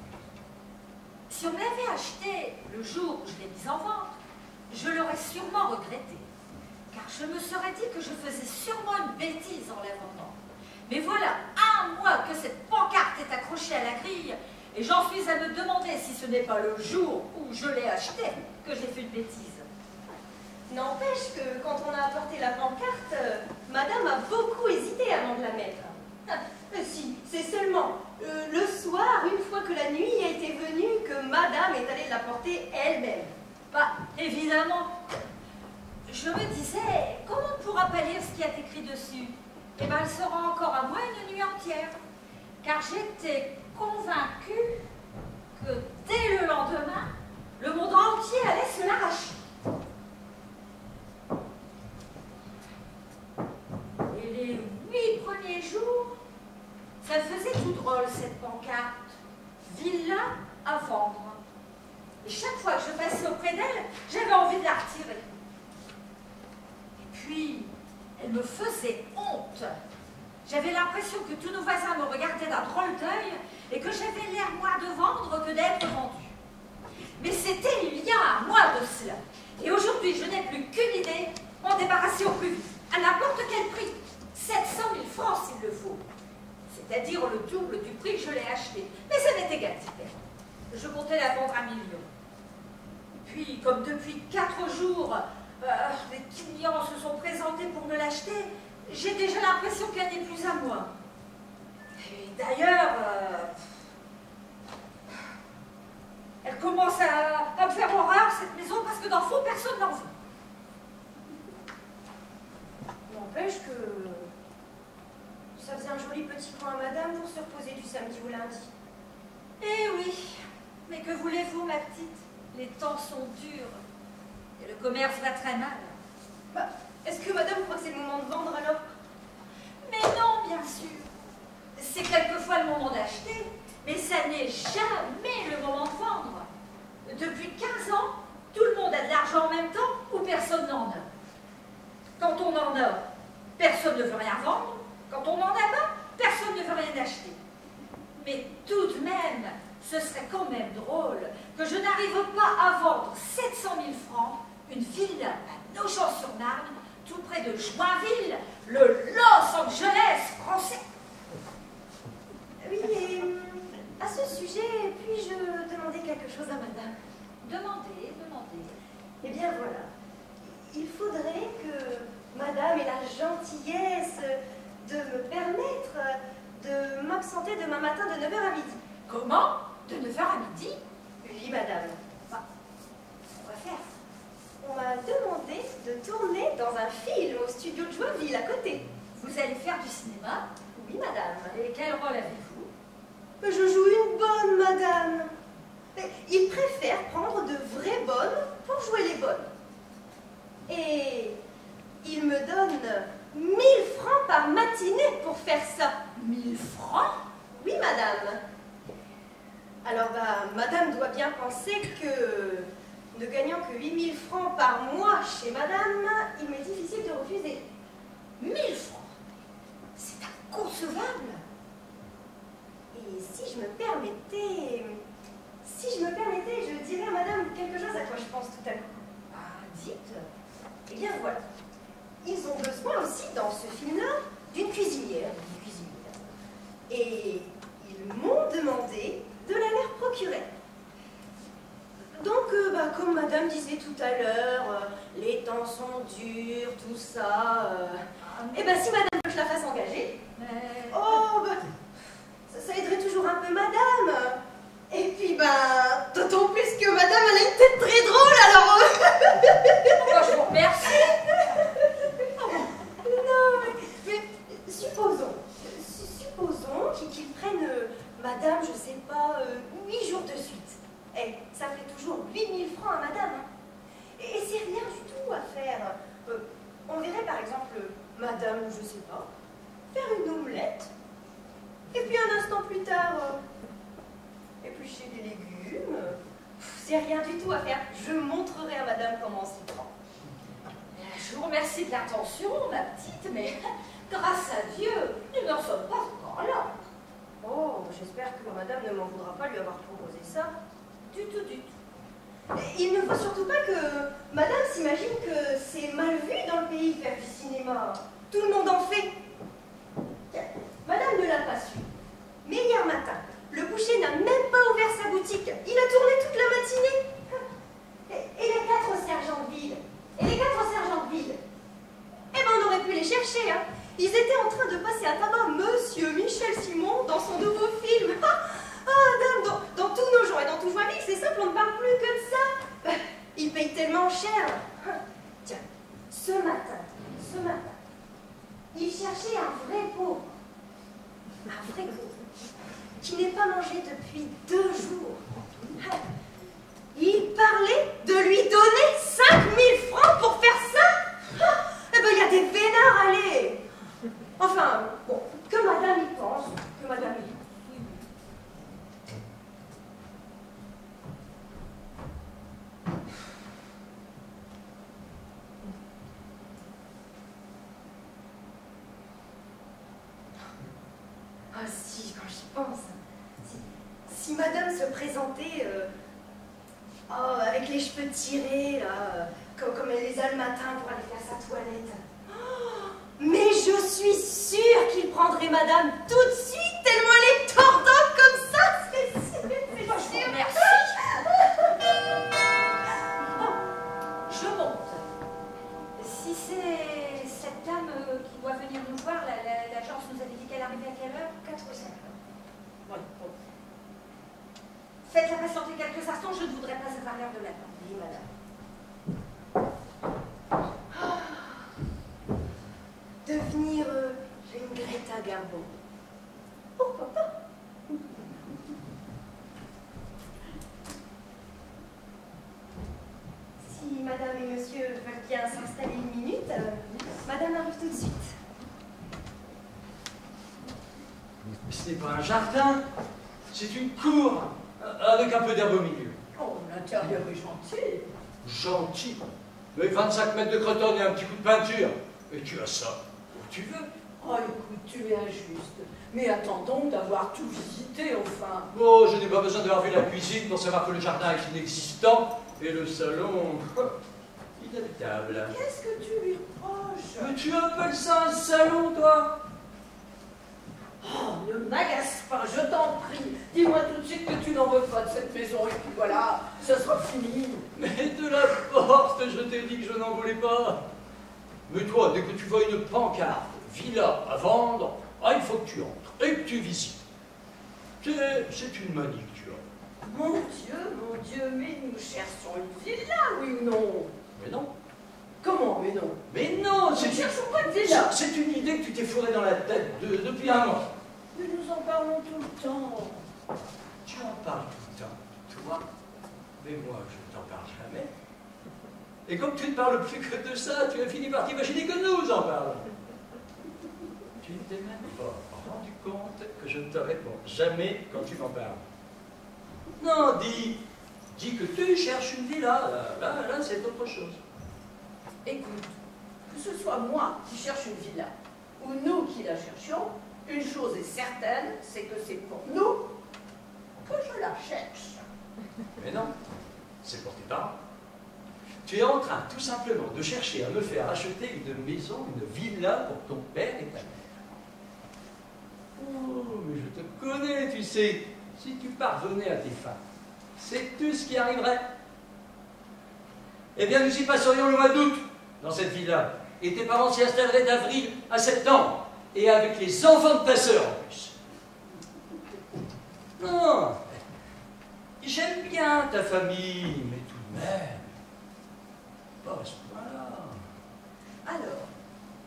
Si on me l'avait acheté le jour où je l'ai mise en vente, je l'aurais sûrement regretté. Car je me serais dit que je faisais sûrement une bêtise en la vendant. Mais voilà, un mois que cette pancarte est accrochée à la grille, et j'en suis à me demander si ce n'est pas le jour où je l'ai achetée que j'ai fait une bêtise. N'empêche que quand on a apporté la pancarte, madame a beaucoup hésité avant de la mettre. Si, c'est seulement le soir, une fois que la nuit a été venue, que madame est allée la porter elle-même. Bah, évidemment. Je me disais, comment on ne pourra pas lire ce qui est écrit dessus? Eh bien, elle sera encore à moi une nuit entière. Car j'étais convaincue que dès le lendemain, le monde entier allait se l'arracher. Et les 8 premiers jours, ça faisait tout drôle, cette pancarte. Villa à vendre. Et chaque fois que je passais auprès d'elle, j'avais envie de la retirer. Et puis, elle me faisait honte. J'avais l'impression que tous nos voisins me regardaient d'un drôle d'œil et que j'avais l'air moins de vendre que d'être vendue. Mais c'était il y a un mois de cela. Et aujourd'hui, je n'ai plus qu'une idée, m'en débarrasser au plus vite, à n'importe quel prix. 700 000 francs s'il le faut. C'est-à-dire le double du prix que je l'ai acheté. Mais ça m'est égalitaire. Je comptais la vendre à 1 million. Et puis, comme depuis 4 jours, les clients se sont présentés pour me l'acheter, j'ai déjà l'impression qu'elle n'est plus à moi. Et d'ailleurs, elle commence à me faire horreur, cette maison, parce que dans le fond, personne n'en veut. N'empêche que ça faisait un joli petit coin à madame pour se reposer du samedi au lundi. Eh oui, mais que voulez-vous, ma petite? Les temps sont durs et le commerce va très mal. Bah, est-ce que madame croit que c'est le moment de vendre alors? Mais non, bien sûr. C'est quelquefois le moment d'acheter, mais ça n'est jamais le moment de vendre. Depuis 15 ans, tout le monde a de l'argent en même temps ou personne n'en a. Quand on en a, personne ne veut rien vendre. Quand on n'en a pas, personne ne veut rien acheter. Mais tout de même, ce serait quand même drôle que je n'arrive pas à vendre 700 000 francs une villa à Nogent-sur-Marne, tout près de Joinville, le Los Angeles français. Oui, et à ce sujet, puis-je demander quelque chose à madame? Demandez, demandez. Eh bien voilà, il faudrait que madame ait la gentillesse de me permettre de m'absenter demain matin de 9h à midi. Comment? De 9h à midi? Oui, madame. Bah, on va faire. On m'a demandé de tourner dans un film au studio de Joinville, à côté. Vous allez faire du cinéma? Oui, madame. Et quel rôle avez-vous? Je joue une bonne, madame. Mais il préfère prendre de vraies bonnes pour jouer les bonnes. Et il me donne 1000 francs par matinée pour faire ça. 1000 francs? Oui, madame. Alors, bah, madame doit bien penser que, ne gagnant n'ayant que 8000 francs par mois chez madame, il m'est difficile de refuser. 1000 francs? C'est inconcevable. Et si je me permettais, je dirais à madame quelque chose à quoi je pense tout à coup. Ah, dites. Eh bien voilà, ils ont besoin aussi dans ce film-là d'une cuisinière, Et ils m'ont demandé de la leur procurer. Donc, comme madame disait tout à l'heure, les temps sont durs, tout ça. Eh bien, si madame veut que je la fasse engager, oh, ça aiderait toujours un peu madame. Et puis, d'autant plus que madame, elle a une tête très drôle, alors... Moi, je vous remercie. Non, mais supposons qu'ils prennent madame, je sais pas, 8 jours de suite. Eh, ça fait toujours 8000 francs à madame. Hein. Et c'est rien du tout à faire. On verrait par exemple madame, je sais pas, faire une omelette. Et puis un instant plus tard, éplucher des légumes. C'est rien du tout à faire. Je montrerai à madame comment on s'y prend. Je vous remercie de l'attention, ma petite, mais grâce à Dieu, nous n'en sommes pas encore là. Oh, j'espère que madame ne m'en voudra pas lui avoir proposé ça. Du tout, du tout. Et il ne faut surtout pas que madame s'imagine que c'est mal vu dans le pays de faire du cinéma. Tout le monde en fait. Madame ne l'a pas su. Mais hier matin, le boucher n'a même pas ouvert sa boutique. Il a tourné toute la matinée. Et les 4 sergents de ville, eh ben on aurait pu les chercher, hein. Ils étaient en train de passer à tabac Monsieur Michel Simon dans son nouveau film. Dame, dans tous nos jours et dans tout Joinville, c'est simple, on ne parle plus que de ça. Ils payent tellement cher. Tiens, ce matin, il cherchait un vrai pauvre, qui n'est pas mangé depuis 2 jours. Il parlait de lui donner 5000 francs pour faire ça. Eh ben, il y a des vénards, allez. Enfin, bon, que madame y pense, Ah si, quand j'y pense, si madame se présentait avec les cheveux tirés, là, comme elle les a le matin pour aller faire sa toilette. Mais je suis sûre qu'il prendrait madame tout de suite, tellement elle est tordante comme ça, c'est sûr. Merci. Je monte. Si c'est cette dame qui doit venir nous voir, l'agence nous avait dit qu'elle arrivait à quelle heure? 4 ou 5 heures. Bon. Faites-la patienter quelques instants, je ne voudrais pas avoir l'air de l'attendre. Oui, madame. Devenir une Greta Garbo. Pourquoi pas? Si madame et monsieur veulent bien s'installer une minute, madame arrive tout de suite. Ce n'est pas un jardin, c'est une cour, avec un peu d'herbe au milieu. Oh, l'intérieur est gentil. Gentil. Avec 25 mètres de cretonne et un petit coup de peinture. Et tu as ça où tu veux. Oh, écoute, tu es injuste. Mais attendons d'avoir tout visité, enfin. Oh, je n'ai pas besoin d'avoir vu la cuisine pour savoir que le jardin est inexistant et le salon inhabitable. Qu'est-ce que tu lui reproches? Mais tu appelles ça un salon, toi? Oh, ne m'agace pas, je t'en prie. Dis-moi tout de suite que tu n'en veux pas de cette maison et puis voilà, ce sera fini. Mais de la porte, je t'ai dit que je n'en voulais pas. Mais toi, dès que tu vois une pancarte, villa à vendre, il faut que tu entres et que tu visites. C'est une manie que tu as. Mon Dieu, mais nous cherchons une villa, oui ou non? Mais non. Comment, mais non? Mais non, Nous ne cherchons pas de villa. C'est une idée que tu t'es fourrée dans la tête depuis un an. Mais nous en parlons tout le temps. Tu en parles tout le temps, toi. Mais moi, je ne t'en parle jamais. Et comme tu ne parles plus que de ça, tu as fini par t'imaginer que nous en parlons. Tu ne t'es même pas rendu compte que je ne te réponds jamais quand tu m'en parles. Non, dis, dis que tu cherches une villa. Là, c'est autre chose. Écoute, que ce soit moi qui cherche une villa ou nous qui la cherchions, une chose est certaine, c'est que c'est pour nous que je la cherche. Mais non, c'est pour tes parents. Tu es en train, tout simplement, de chercher à me faire acheter une maison, une villa pour ton père et ta mère. Oh, mais je te connais, tu sais. Si tu parvenais à tes fins, c'est tout ce qui arriverait. Eh bien, nous y passerions le mois d'août dans cette villa. Et tes parents s'y installeraient d'avril à septembre. Et avec les enfants de ta sœur en plus. Non, j'aime bien ta famille, mais tout de même, pas à ce point-là. Alors,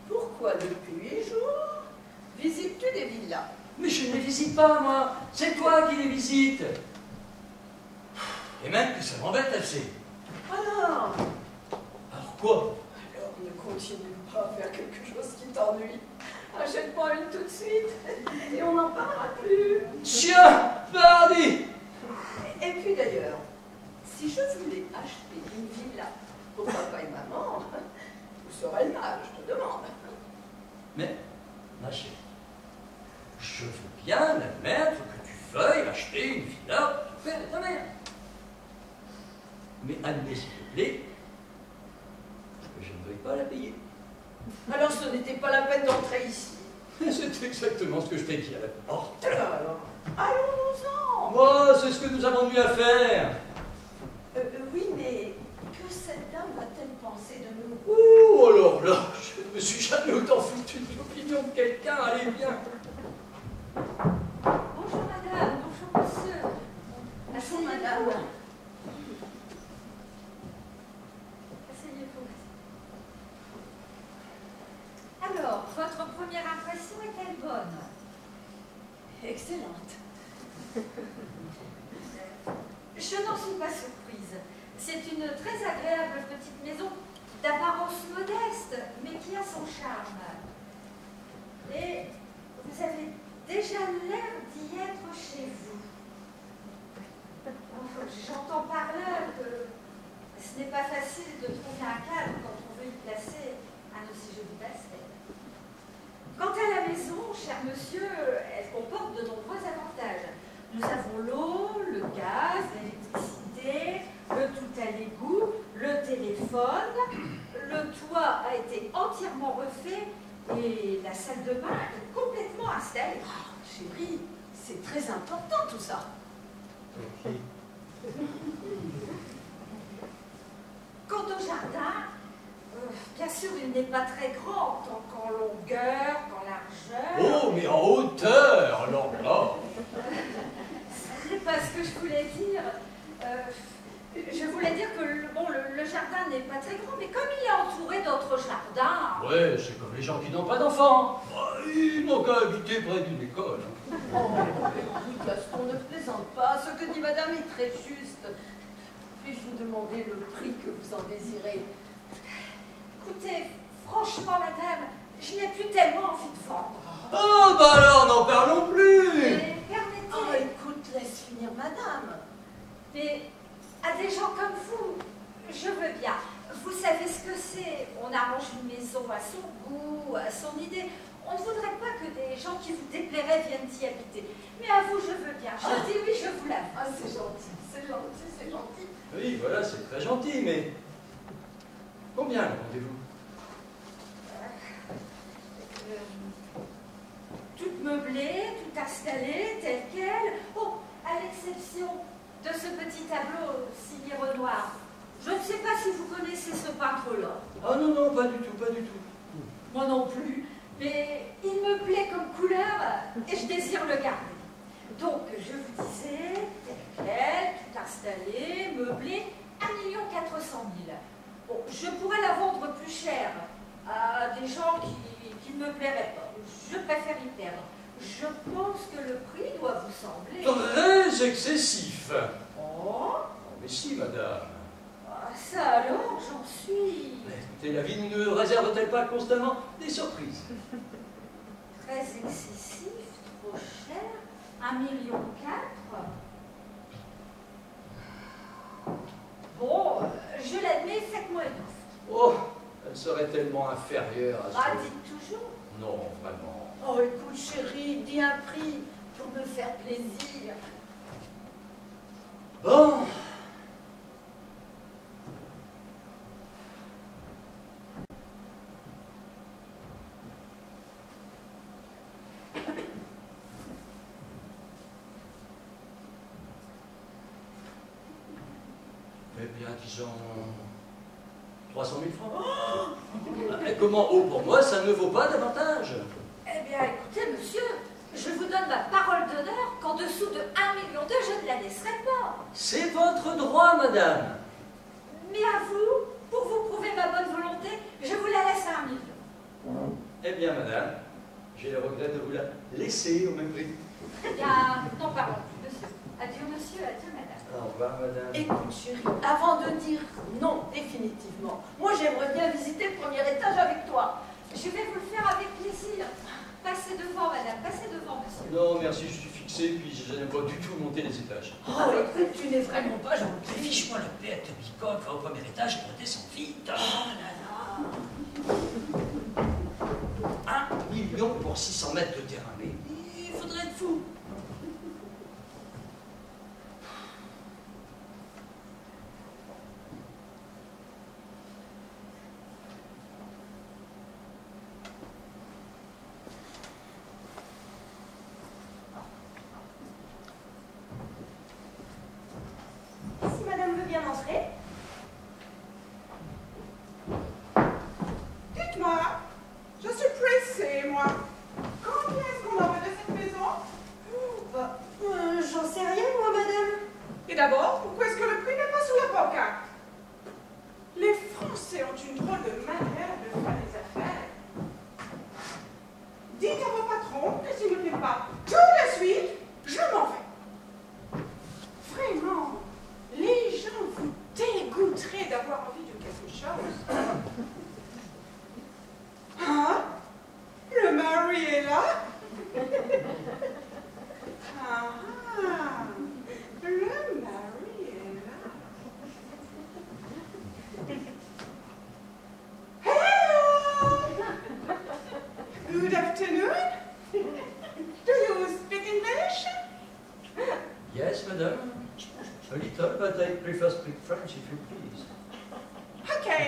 pourquoi depuis 8 jours visites-tu des villas? Mais je ne les visite pas, moi. C'est toi qui les visites. Et même que ça m'embête assez. Alors Quoi? Alors ne continue pas à faire quelque chose qui t'ennuie. Achète-moi une tout de suite et on n'en parlera plus. Tiens, pardi! Et puis d'ailleurs, si je voulais acheter une villa pour papa et maman, où serait le mal, je te demande. Mais, ma chérie, je veux bien admettre que tu veuilles acheter une villa pour ton père et ta mère. Mais admets, s'il te plaît, que je ne veuille pas la payer. Alors ce n'était pas la peine d'entrer ici. C'est exactement ce que je t'ai dit à la porte. Alors, allons-nous-en. Moi, c'est ce que nous avons eu à faire. Oui, mais que cette dame va-t-elle penser de nous? Oh, alors là, je ne me suis jamais autant foutu de l'opinion de quelqu'un. Allez, viens. Bonjour madame, bonjour monsieur. Bonjour madame. Asseyez-vous. Alors, votre première impression est-elle bonne? Excellente. Je n'en suis pas surprise. C'est une très agréable petite maison d'apparence modeste, mais qui a son charme. Et vous avez déjà l'air d'y être chez vous. J'entends par là que ce n'est pas facile de trouver un cadre quand on veut y placer un aussi joli basket. Quant à la maison, cher monsieur, elle comporte de nombreux avantages. Nous avons l'eau, le gaz, l'électricité, le tout à l'égout, le téléphone, le toit a été entièrement refait et la salle de bain est complètement installée. Ah, chérie, c'est très important tout ça. Ok. Quant au jardin, bien sûr, il n'est pas très grand, tant qu'en longueur qu'en largeur. Oh, mais en hauteur, alors là. C'est pas ce que je voulais dire. Je voulais dire que le jardin n'est pas très grand, mais comme il est entouré d'autres jardins. Ouais, c'est comme les gens qui n'ont pas d'enfants. Ils n'ont qu'à habiter près d'une école. Oh, écoute, Gaston, ne plaisante pas. Ce que dit madame est très juste. Puis-je vous demander le prix que vous en désirez? Écoutez, franchement, madame, je n'ai plus tellement envie de vendre. Oh, bah alors, n'en parlons plus. Mais permettez. Oh, écoute, laisse finir madame. Mais à des gens comme vous, je veux bien. Vous savez ce que c'est. On arrange une maison à son goût, à son idée. On ne voudrait pas que des gens qui vous déplairaient viennent y habiter. Mais à vous, je veux bien. Je dis oui, je vous l'avoue. Ah, c'est gentil, c'est gentil, c'est gentil. Oui, voilà, c'est très gentil, mais combien le rendez-vous? Toute meublée, tout installée, telle qu'elle. Oh, à l'exception de ce petit tableau signé Renoir. Je ne sais pas si vous connaissez ce peintre-là. Ah non, non, pas du tout, pas du tout. Moi non plus. Mais il me plaît comme couleur et je désire le garder. Donc, je vous disais, tel quel, tout installé, meublé, 1 400 000. Bon, je pourrais la vendre plus cher à des gens qui ne me plairaient pas. Je préfère y perdre. Je pense que le prix doit vous sembler... Très excessif. Oh, Oh, mais si, madame. ah, ça alors, j'en suis... Mais écoutez, la vie ne réserve-t-elle pas constamment des surprises? Très excessif, trop cher, 1,4 million. Bon, je l'admets, faites-moi une offre. Oh, elle serait tellement inférieure à ce Ah, que... dites toujours. Non, vraiment. Oh, écoute, chérie, dis un prix pour me faire plaisir. Bon. Eh bien, disons 300 000 francs. Et comment haut pour moi, ça ne vaut pas davantage. Eh bien, écoutez, monsieur, je vous donne ma parole d'honneur qu'en dessous de 1 million d'euros, je ne la laisserai pas. C'est votre droit, madame. Mais à vous, pour vous prouver ma bonne volonté, je vous la laisse à 1 million. Eh bien, madame, j'ai le regret de vous la laisser au même prix. Eh bien, n'en parlons plus, monsieur. Adieu, monsieur, adieu, madame. Au revoir, madame. Écoute, chérie, avant de dire non définitivement, moi j'aimerais bien visiter le premier étage avec toi. Je vais vous le faire avec plaisir. Passez devant, madame, passez devant, monsieur. Non, merci, je suis fixé, puis je n'aime pas du tout monter les étages. Oh, écoute, tu n'es vraiment pas gentil. Fiche-moi la paix à te bicoque, va au premier étage et redescends vite. Oh là là. 1 million pour 600 mètres de terrain, mais il faudrait être fou. Si madame veut bien entrer. Dites-moi, je suis pressée, moi. Combien est-ce qu'on envoie de cette maison? J'en sais rien, moi, madame. Et d'abord, pourquoi est-ce que le prix n'est pas sur la pancarte? Les Français ont une drôle de manière de faire les affaires. Dites à vos patrons que s'il ne plaît pas tout de suite, je m'en vais. Vraiment, les gens vous dégoûteraient d'avoir envie de quelque chose. Hein? Le mari est là? Ah, le mari est là. Hello! Good afternoon. Do you speak English? Yes, madame. A little, but I prefer speak French if you please. Okay.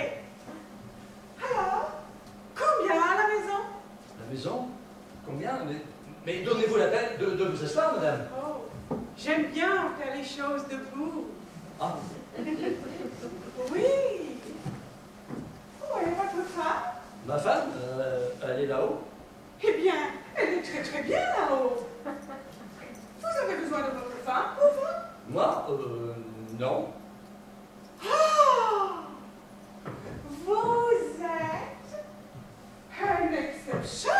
Alors, combien à la maison? La maison? Combien? Mais donnez-vous la peine de vous asseoir, madame. Oh, j'aime bien faire les choses debout. Ah, Oui. Où est votre femme? ma femme, elle est là-haut. Eh bien, elle est très très bien là-haut. Vous avez besoin de votre femme pour vous? Moi, non. Ah! Vous êtes une exception.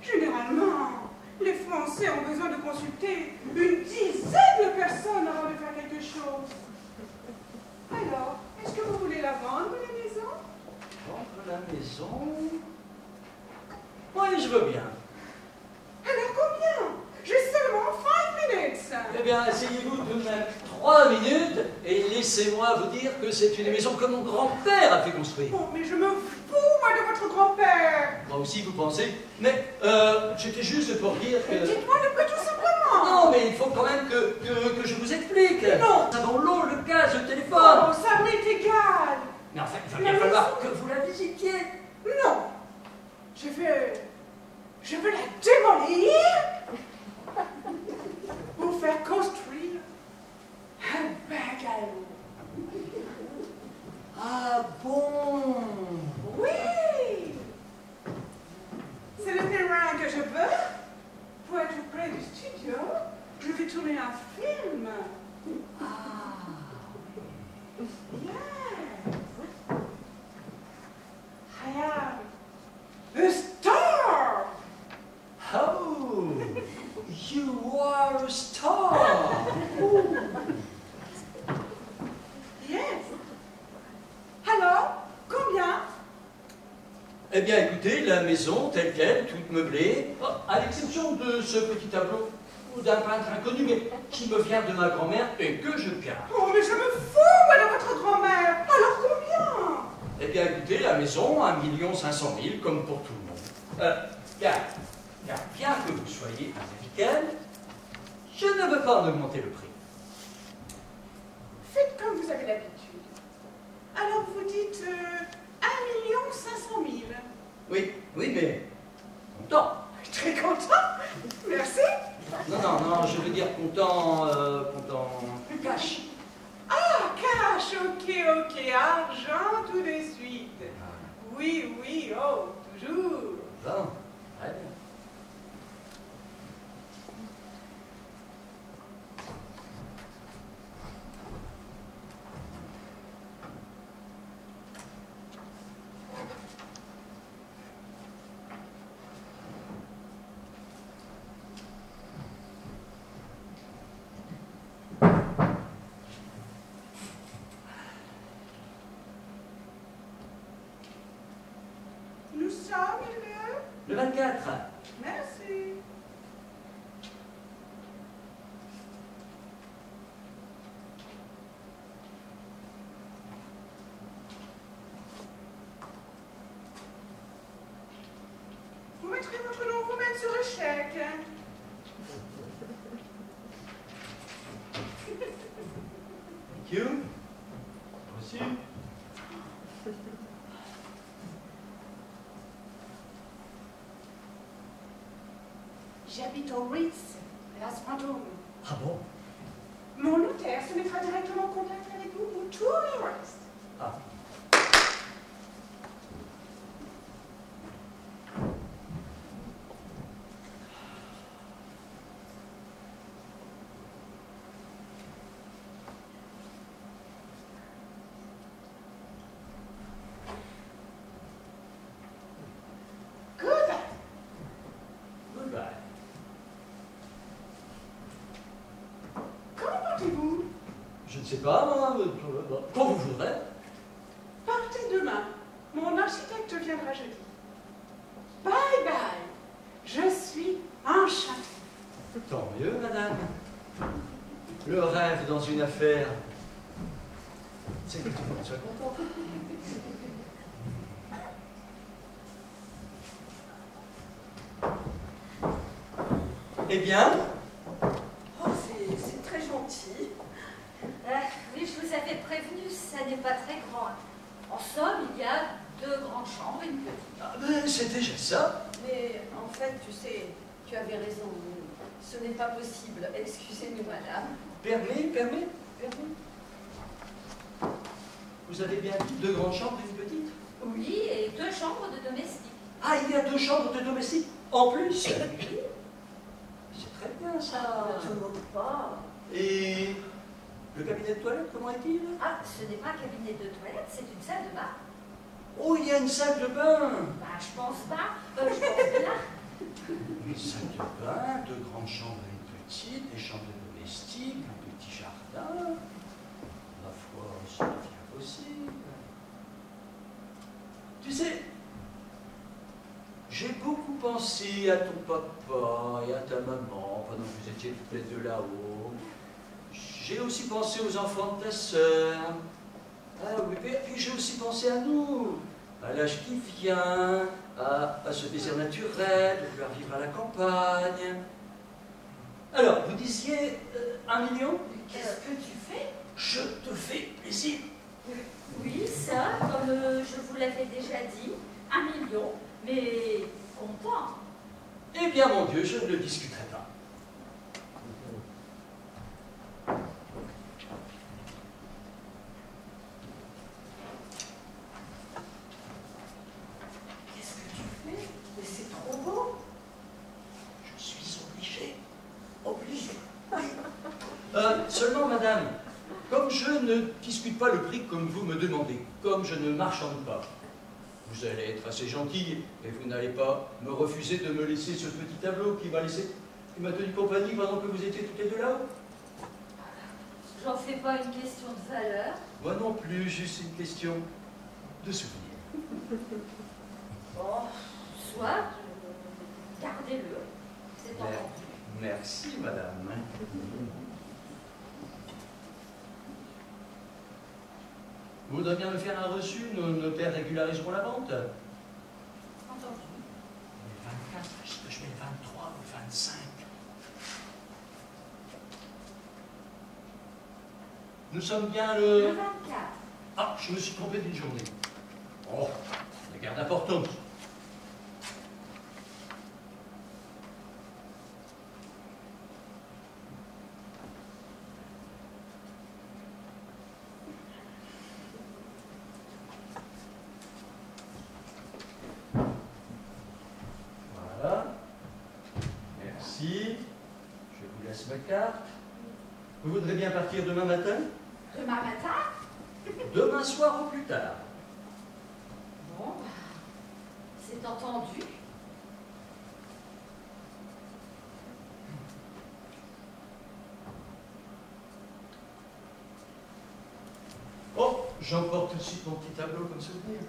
Généralement, les Français ont besoin de consulter une dizaine de personnes avant de faire quelque chose. Alors, est-ce que vous voulez la vendre, la maison? Vendre la maison? Oui, je veux bien. Alors combien? J'ai seulement 5 minutes. Eh bien, asseyez-vous tout de même 3 minutes et laissez-moi vous dire que c'est une maison que mon grand-père a fait construire. Bon, mais je me fous, moi, de votre grand-père. Moi aussi, vous pensez. Mais j'étais juste pour dire que... Dites-moi le prix tout simplement. Non, mais il faut quand même que je vous explique. Non. Nous avons l'eau, le gaz, le téléphone. Oh, ça m'est égal. Mais enfin, il va bien falloir que vous la visitiez. Non. Je veux la démolir pour faire construire un bungalow. Ah bon? Oui. C'est le terrain que je veux pour être près du studio. Je vais tourner un film. Yes. I am a star. Oh, you are a star. Yes. Alors, combien? Eh bien, écoutez, la maison telle qu'elle, toute meublée, à l'exception de ce petit tableau d'un peintre inconnu, mais qui me vient de ma grand-mère et que je garde. Oh, mais je me fous la maison à 1 500 000 comme pour tout le monde. Car bien que vous soyez américaine, je ne veux pas en augmenter le prix. Faites comme vous avez l'habitude. Alors vous dites 1 500 000. Oui, mais content. Très content. Merci. Non, je veux dire content, cash. Ah, cash, ok, argent tout de suite. Oui, oh, toujours. Bon, très bien. Nous sommes Le 24. Merci. Vous mettrez votre nom vous-même sur le chèque. Thank you. Reçu. J'habite au Ritz, Las Vendômes. Ah bon? Mon notaire se mettra directement en contact avec vous pour tout le reste. Ah. Goodbye. Comment partez-vous? Je ne sais pas, quand vous voudrez. Partez demain. Mon architecte viendra jeudi. Bye bye. Je suis enchantée. Tant mieux, madame. Le rêve dans une affaire, c'est que tout le monde soit content. Eh bien, Oh, c'est très gentil. Oui, je vous avais prévenu, ça n'est pas très grand. En somme, il y a 2 grandes chambres et une petite. c'est déjà ça. Mais en fait, tu sais, tu avais raison. Ce n'est pas possible. Excusez-nous, madame. Permis. Vous avez bien dit 2 grandes chambres et une petite? Oui, et 2 chambres de domestiques. Ah, il y a 2 chambres de domestiques en plus. C'est très bien ça. Ne te moque pas. Et le cabinet de toilette, comment est-il? Ah, ce n'est pas un cabinet de toilette, c'est une salle de bain. Oh, il y a une salle de bain. Bah, je pense pas. Je pense que là. Une salle de bain, 2 grandes chambres et une petite, des chambres domestiques, un petit jardin. Ma foi, ça devient possible. Tu sais, j'ai beaucoup pensé à ton papa et à ta maman pendant que vous étiez toutes les deux là-haut. J'ai aussi pensé aux enfants de ta sœur. Ah oui, et puis j'ai aussi pensé à nous, à l'âge qui vient, à ce désir naturel de vouloir vivre à la campagne. Alors, vous disiez 1 million? Qu'est-ce que tu fais? Je te fais plaisir. Oui, ça, comme je vous l'avais déjà dit, 1 million, mais content. Eh bien, mon Dieu, je ne le discuterai pas. Qu'est-ce que tu fais? Mais c'est trop beau. Je suis obligé. Seulement, madame, comme je ne discute pas le prix comme vous me demandez, comme je ne marchande pas, vous allez être assez gentil et vous n'allez pas me refuser de me laisser ce petit tableau qui m'a tenu compagnie pendant que vous étiez toutes les deux là. J'en fais pas une question de valeur. Moi non plus, juste une question de souvenir. Bon, soit, gardez-le, c'est entendu. Merci, madame. Vous voudrez bien me faire un reçu, nos notaires régulariseront la vente. Entendu. Le 24, est-ce que je mets le 23 ou le 25? Nous sommes bien Le le... 24. Ah, je me suis trompé d'une journée. Oh, la garde importante. Voilà. Merci. Je vous laisse ma carte. Vous voudrez bien partir demain matin? Demain matin? Demain soir ou plus tard? Bon, c'est entendu. Oh, j'emporte tout de suite mon petit tableau comme souvenir.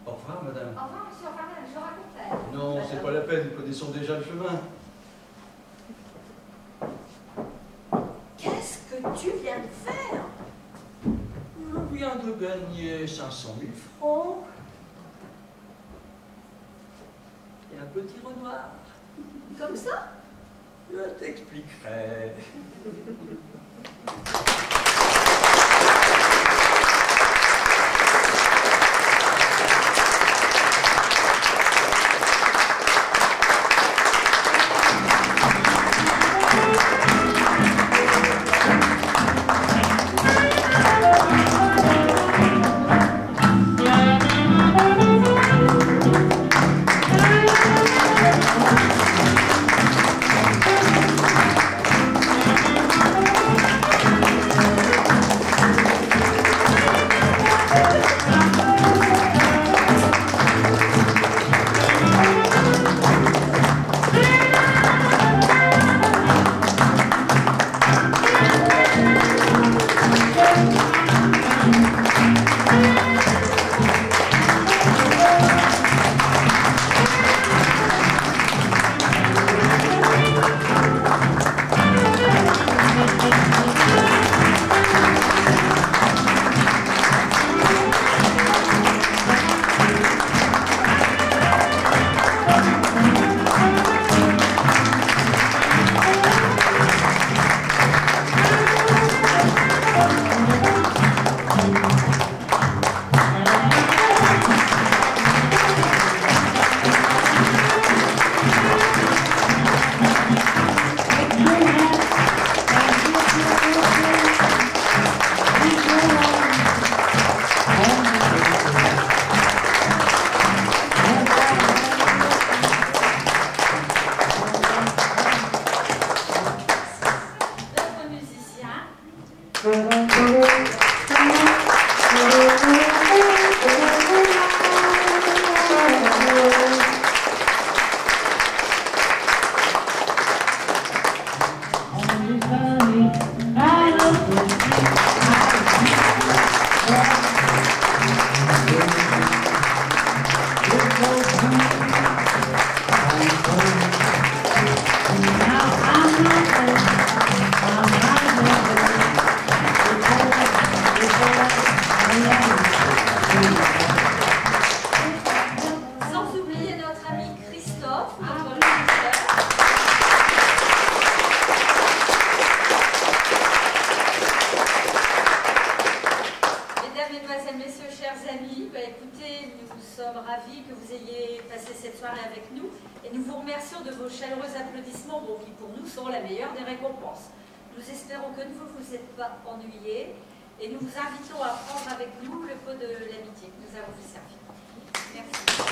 Au revoir, madame. Au revoir, monsieur, au revoir, madame, je raconte. Non, c'est pas la peine, nous connaissons déjà le chemin. Qu'est-ce que tu viens de faire? Je viens de gagner 500 000 francs. Et un petit Renoir. Comme ça? Je t'expliquerai. Sans oublier notre ami Christophe, notre régisseur. Mesdames, Mesdemoiselles, Messieurs, chers amis, écoutez, nous sommes ravis que vous ayez passé cette soirée avec nous et nous vous remercions de vos chaleureux applaudissements, qui pour nous sont la meilleure des récompenses. Nous espérons que vous ne vous êtes pas ennuyés et nous vous invitons à prendre avec nous le pot de l'amitié que nous avons fait servir. Merci.